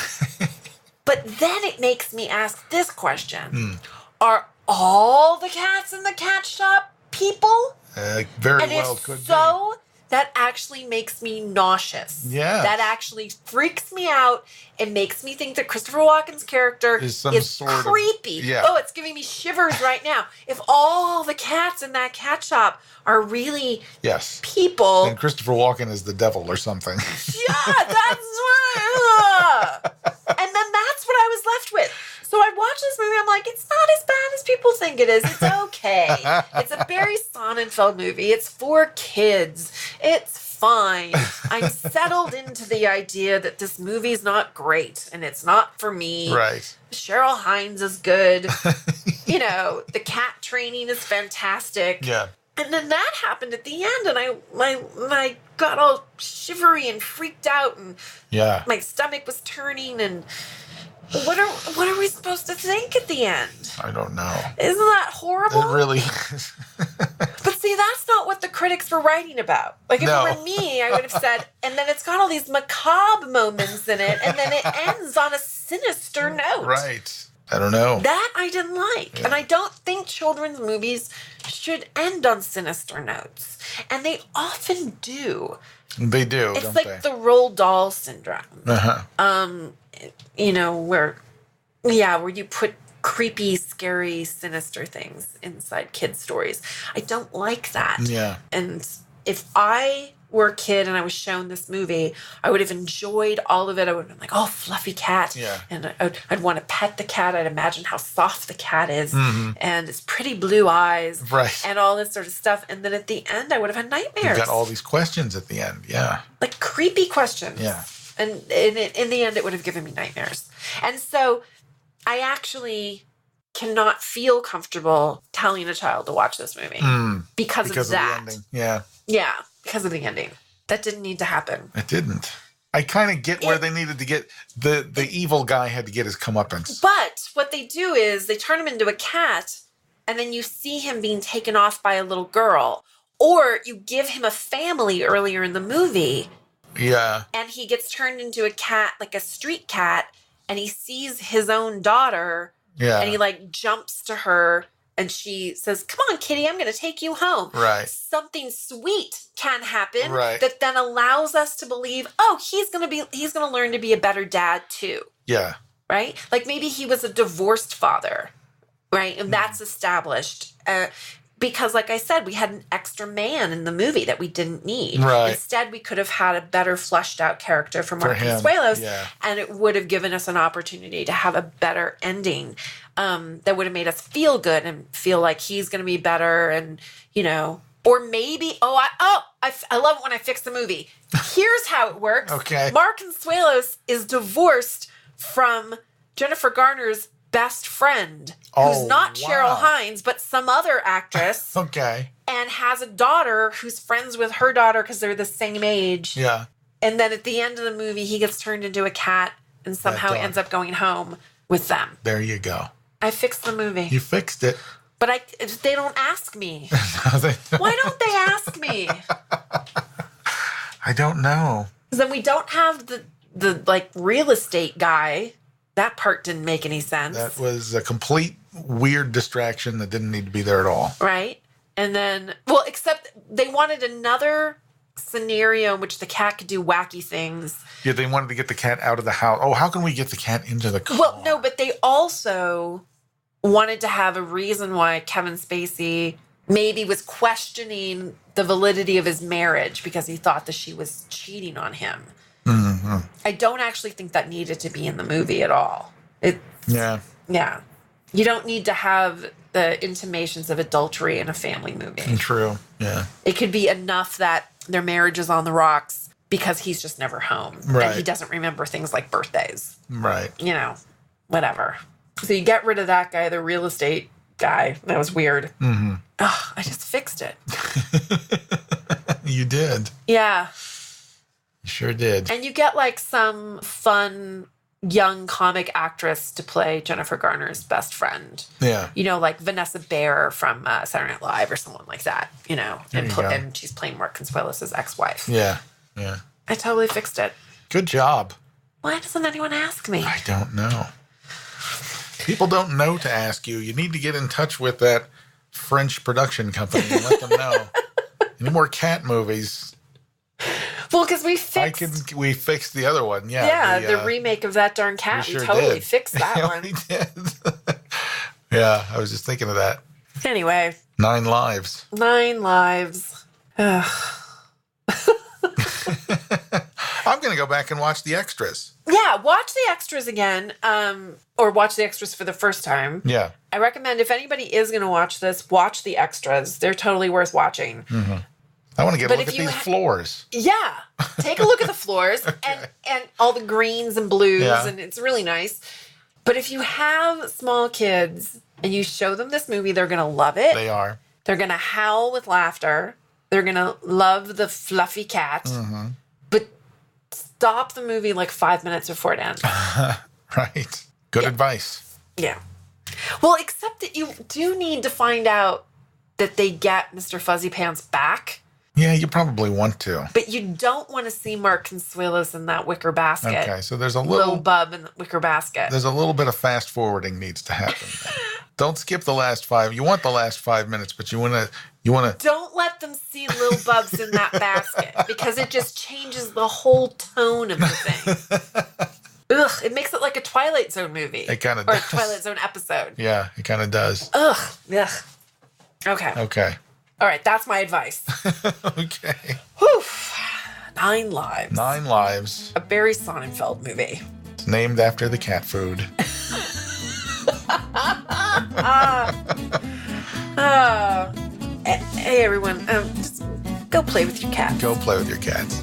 But then it makes me ask this question. Are all the cats in the cat shop people? Very and well if could so, that actually makes me nauseous. Yeah. That actually freaks me out. It makes me think that Christopher Walken's character is creepy. Yeah. Oh, it's giving me shivers right now. If all the cats in that cat shop are really people. And Christopher Walken is the devil or something. Yeah, that's right. And then that's what I was left with. So I watched this movie. I'm like, it's not as bad as people think it is. It's okay. It's a Barry Sonnenfeld movie. It's for kids. It's fine. I'm settled into the idea that this movie's not great and it's not for me. Right. Cheryl Hines is good. The cat training is fantastic. Yeah. And then that happened at the end, and I got all shivery and freaked out, and my stomach was turning, and what are we supposed to think at the end? I don't know. Isn't that horrible? It really is. But see, that's not what the critics were writing about. Like, if it were me, I would have said, and then it's got all these macabre moments in it, and then it ends on a sinister note. Right. I don't know. That I didn't like. Yeah. And I don't think children's movies should end on sinister notes. And they often do. They do, it's like the Roald Dahl syndrome. Uh-huh. Where you put creepy, scary, sinister things inside kids' stories. I don't like that. Yeah. And if I were a kid and I was shown this movie, I would have enjoyed all of it. I would have been like, oh, fluffy cat. Yeah. And I'd want to pet the cat. I'd imagine how soft the cat is. Mm-hmm. And its pretty blue eyes. Right. And all this sort of stuff. And then at the end, I would have had nightmares. You got all these questions at the end. Yeah. Like creepy questions. Yeah. And in the end, it would have given me nightmares. And so I actually cannot feel comfortable telling a child to watch this movie because of that. The ending. Yeah. Yeah, because of the ending. That didn't need to happen. It didn't. I kind of get where they needed to get the evil guy had to get his comeuppance. But what they do is they turn him into a cat, and then you see him being taken off by a little girl. Or you give him a family earlier in the movie. Yeah. And he gets turned into a cat, like a street cat, and he sees his own daughter. Yeah. And he like jumps to her, and she says, "Come on, kitty, I'm going to take you home." Right. Something sweet can happen right. that then allows us to believe, oh, he's going to learn to be a better dad too. Yeah. Right? Like maybe he was a divorced father, right? And that's established. Because, like I said, we had an extra man in the movie that we didn't need. Right. Instead, we could have had a better fleshed out character for Mark Consuelos, and it would have given us an opportunity to have a better ending that would have made us feel good and feel like he's going to be better, and or maybe I love it when I fix the movie. Here's how it works. Okay. Mark Consuelos is divorced from Jennifer Garner's best friend, who's not Cheryl Hines, but some other actress. Okay. And has a daughter who's friends with her daughter because they're the same age. Yeah. And then at the end of the movie, he gets turned into a cat and somehow ends up going home with them. There you go. I fixed the movie. You fixed it. But they don't ask me. No, they don't. Why don't they ask me? I don't know. Because then we don't have the like real estate guy. That part didn't make any sense. That was a complete weird distraction that didn't need to be there at all. Right. And then, except they wanted another scenario in which the cat could do wacky things. Yeah, they wanted to get the cat out of the house. Oh, how can we get the cat into the car? Well, no, but they also wanted to have a reason why Kevin Spacey maybe was questioning the validity of his marriage because he thought that she was cheating on him. Mm-hmm. I don't actually think that needed to be in the movie at all. Yeah. You don't need to have the intimations of adultery in a family movie. True. Yeah. It could be enough that their marriage is on the rocks because he's just never home. Right. And he doesn't remember things like birthdays. Right. Whatever. So you get rid of that guy, the real estate guy. That was weird. Mm-hmm. Oh, I just fixed it. You did. Yeah. Sure did. And you get like some fun young comic actress to play Jennifer Garner's best friend. Yeah. Like Vanessa Bayer from Saturday Night Live or someone like that, and she's playing Mark Consuelos' ex-wife. Yeah. Yeah. I totally fixed it. Good job. Why doesn't anyone ask me? I don't know. People don't know to ask you. You need to get in touch with that French production company and let them know. Any more cat movies? Well, because we fixed the other one, yeah. Yeah, the remake of That Darn Cat. We totally fixed that one. We did. Yeah, I was just thinking of that. Anyway. 9 Lives. 9 Lives. I'm going to go back and watch the extras. Yeah, watch the extras again, or watch the extras for the first time. Yeah. I recommend if anybody is going to watch this, watch the extras. They're totally worth watching. Mm-hmm. I want to get a look at these floors. Yeah. Take a look at the floors and all the greens and blues, and it's really nice. But if you have small kids and you show them this movie, they're going to love it. They are. They're going to howl with laughter. They're going to love the fluffy cat. Mm-hmm. But stop the movie like 5 minutes before it ends. Right. Good advice. Yeah. Well, except that you do need to find out that they get Mr. Fuzzy Pants back. Yeah, you probably want to. But you don't want to see Mark Consuelos in that wicker basket. Okay, so there's a little bub in the wicker basket. There's a little bit of fast forwarding needs to happen. Don't skip the last 5. You want the last 5 minutes, but you want to. Don't let them see little bubs in that basket because it just changes the whole tone of the thing. Ugh, it makes it like a Twilight Zone movie. It kind of does. Or a Twilight Zone episode. Yeah, it kind of does. Ugh. Okay. Okay. All right, that's my advice. Okay. Whew. 9 Lives. 9 Lives. A Barry Sonnenfeld movie. It's named after the cat food. Hey, everyone. Just go play with your cats. Go play with your cats.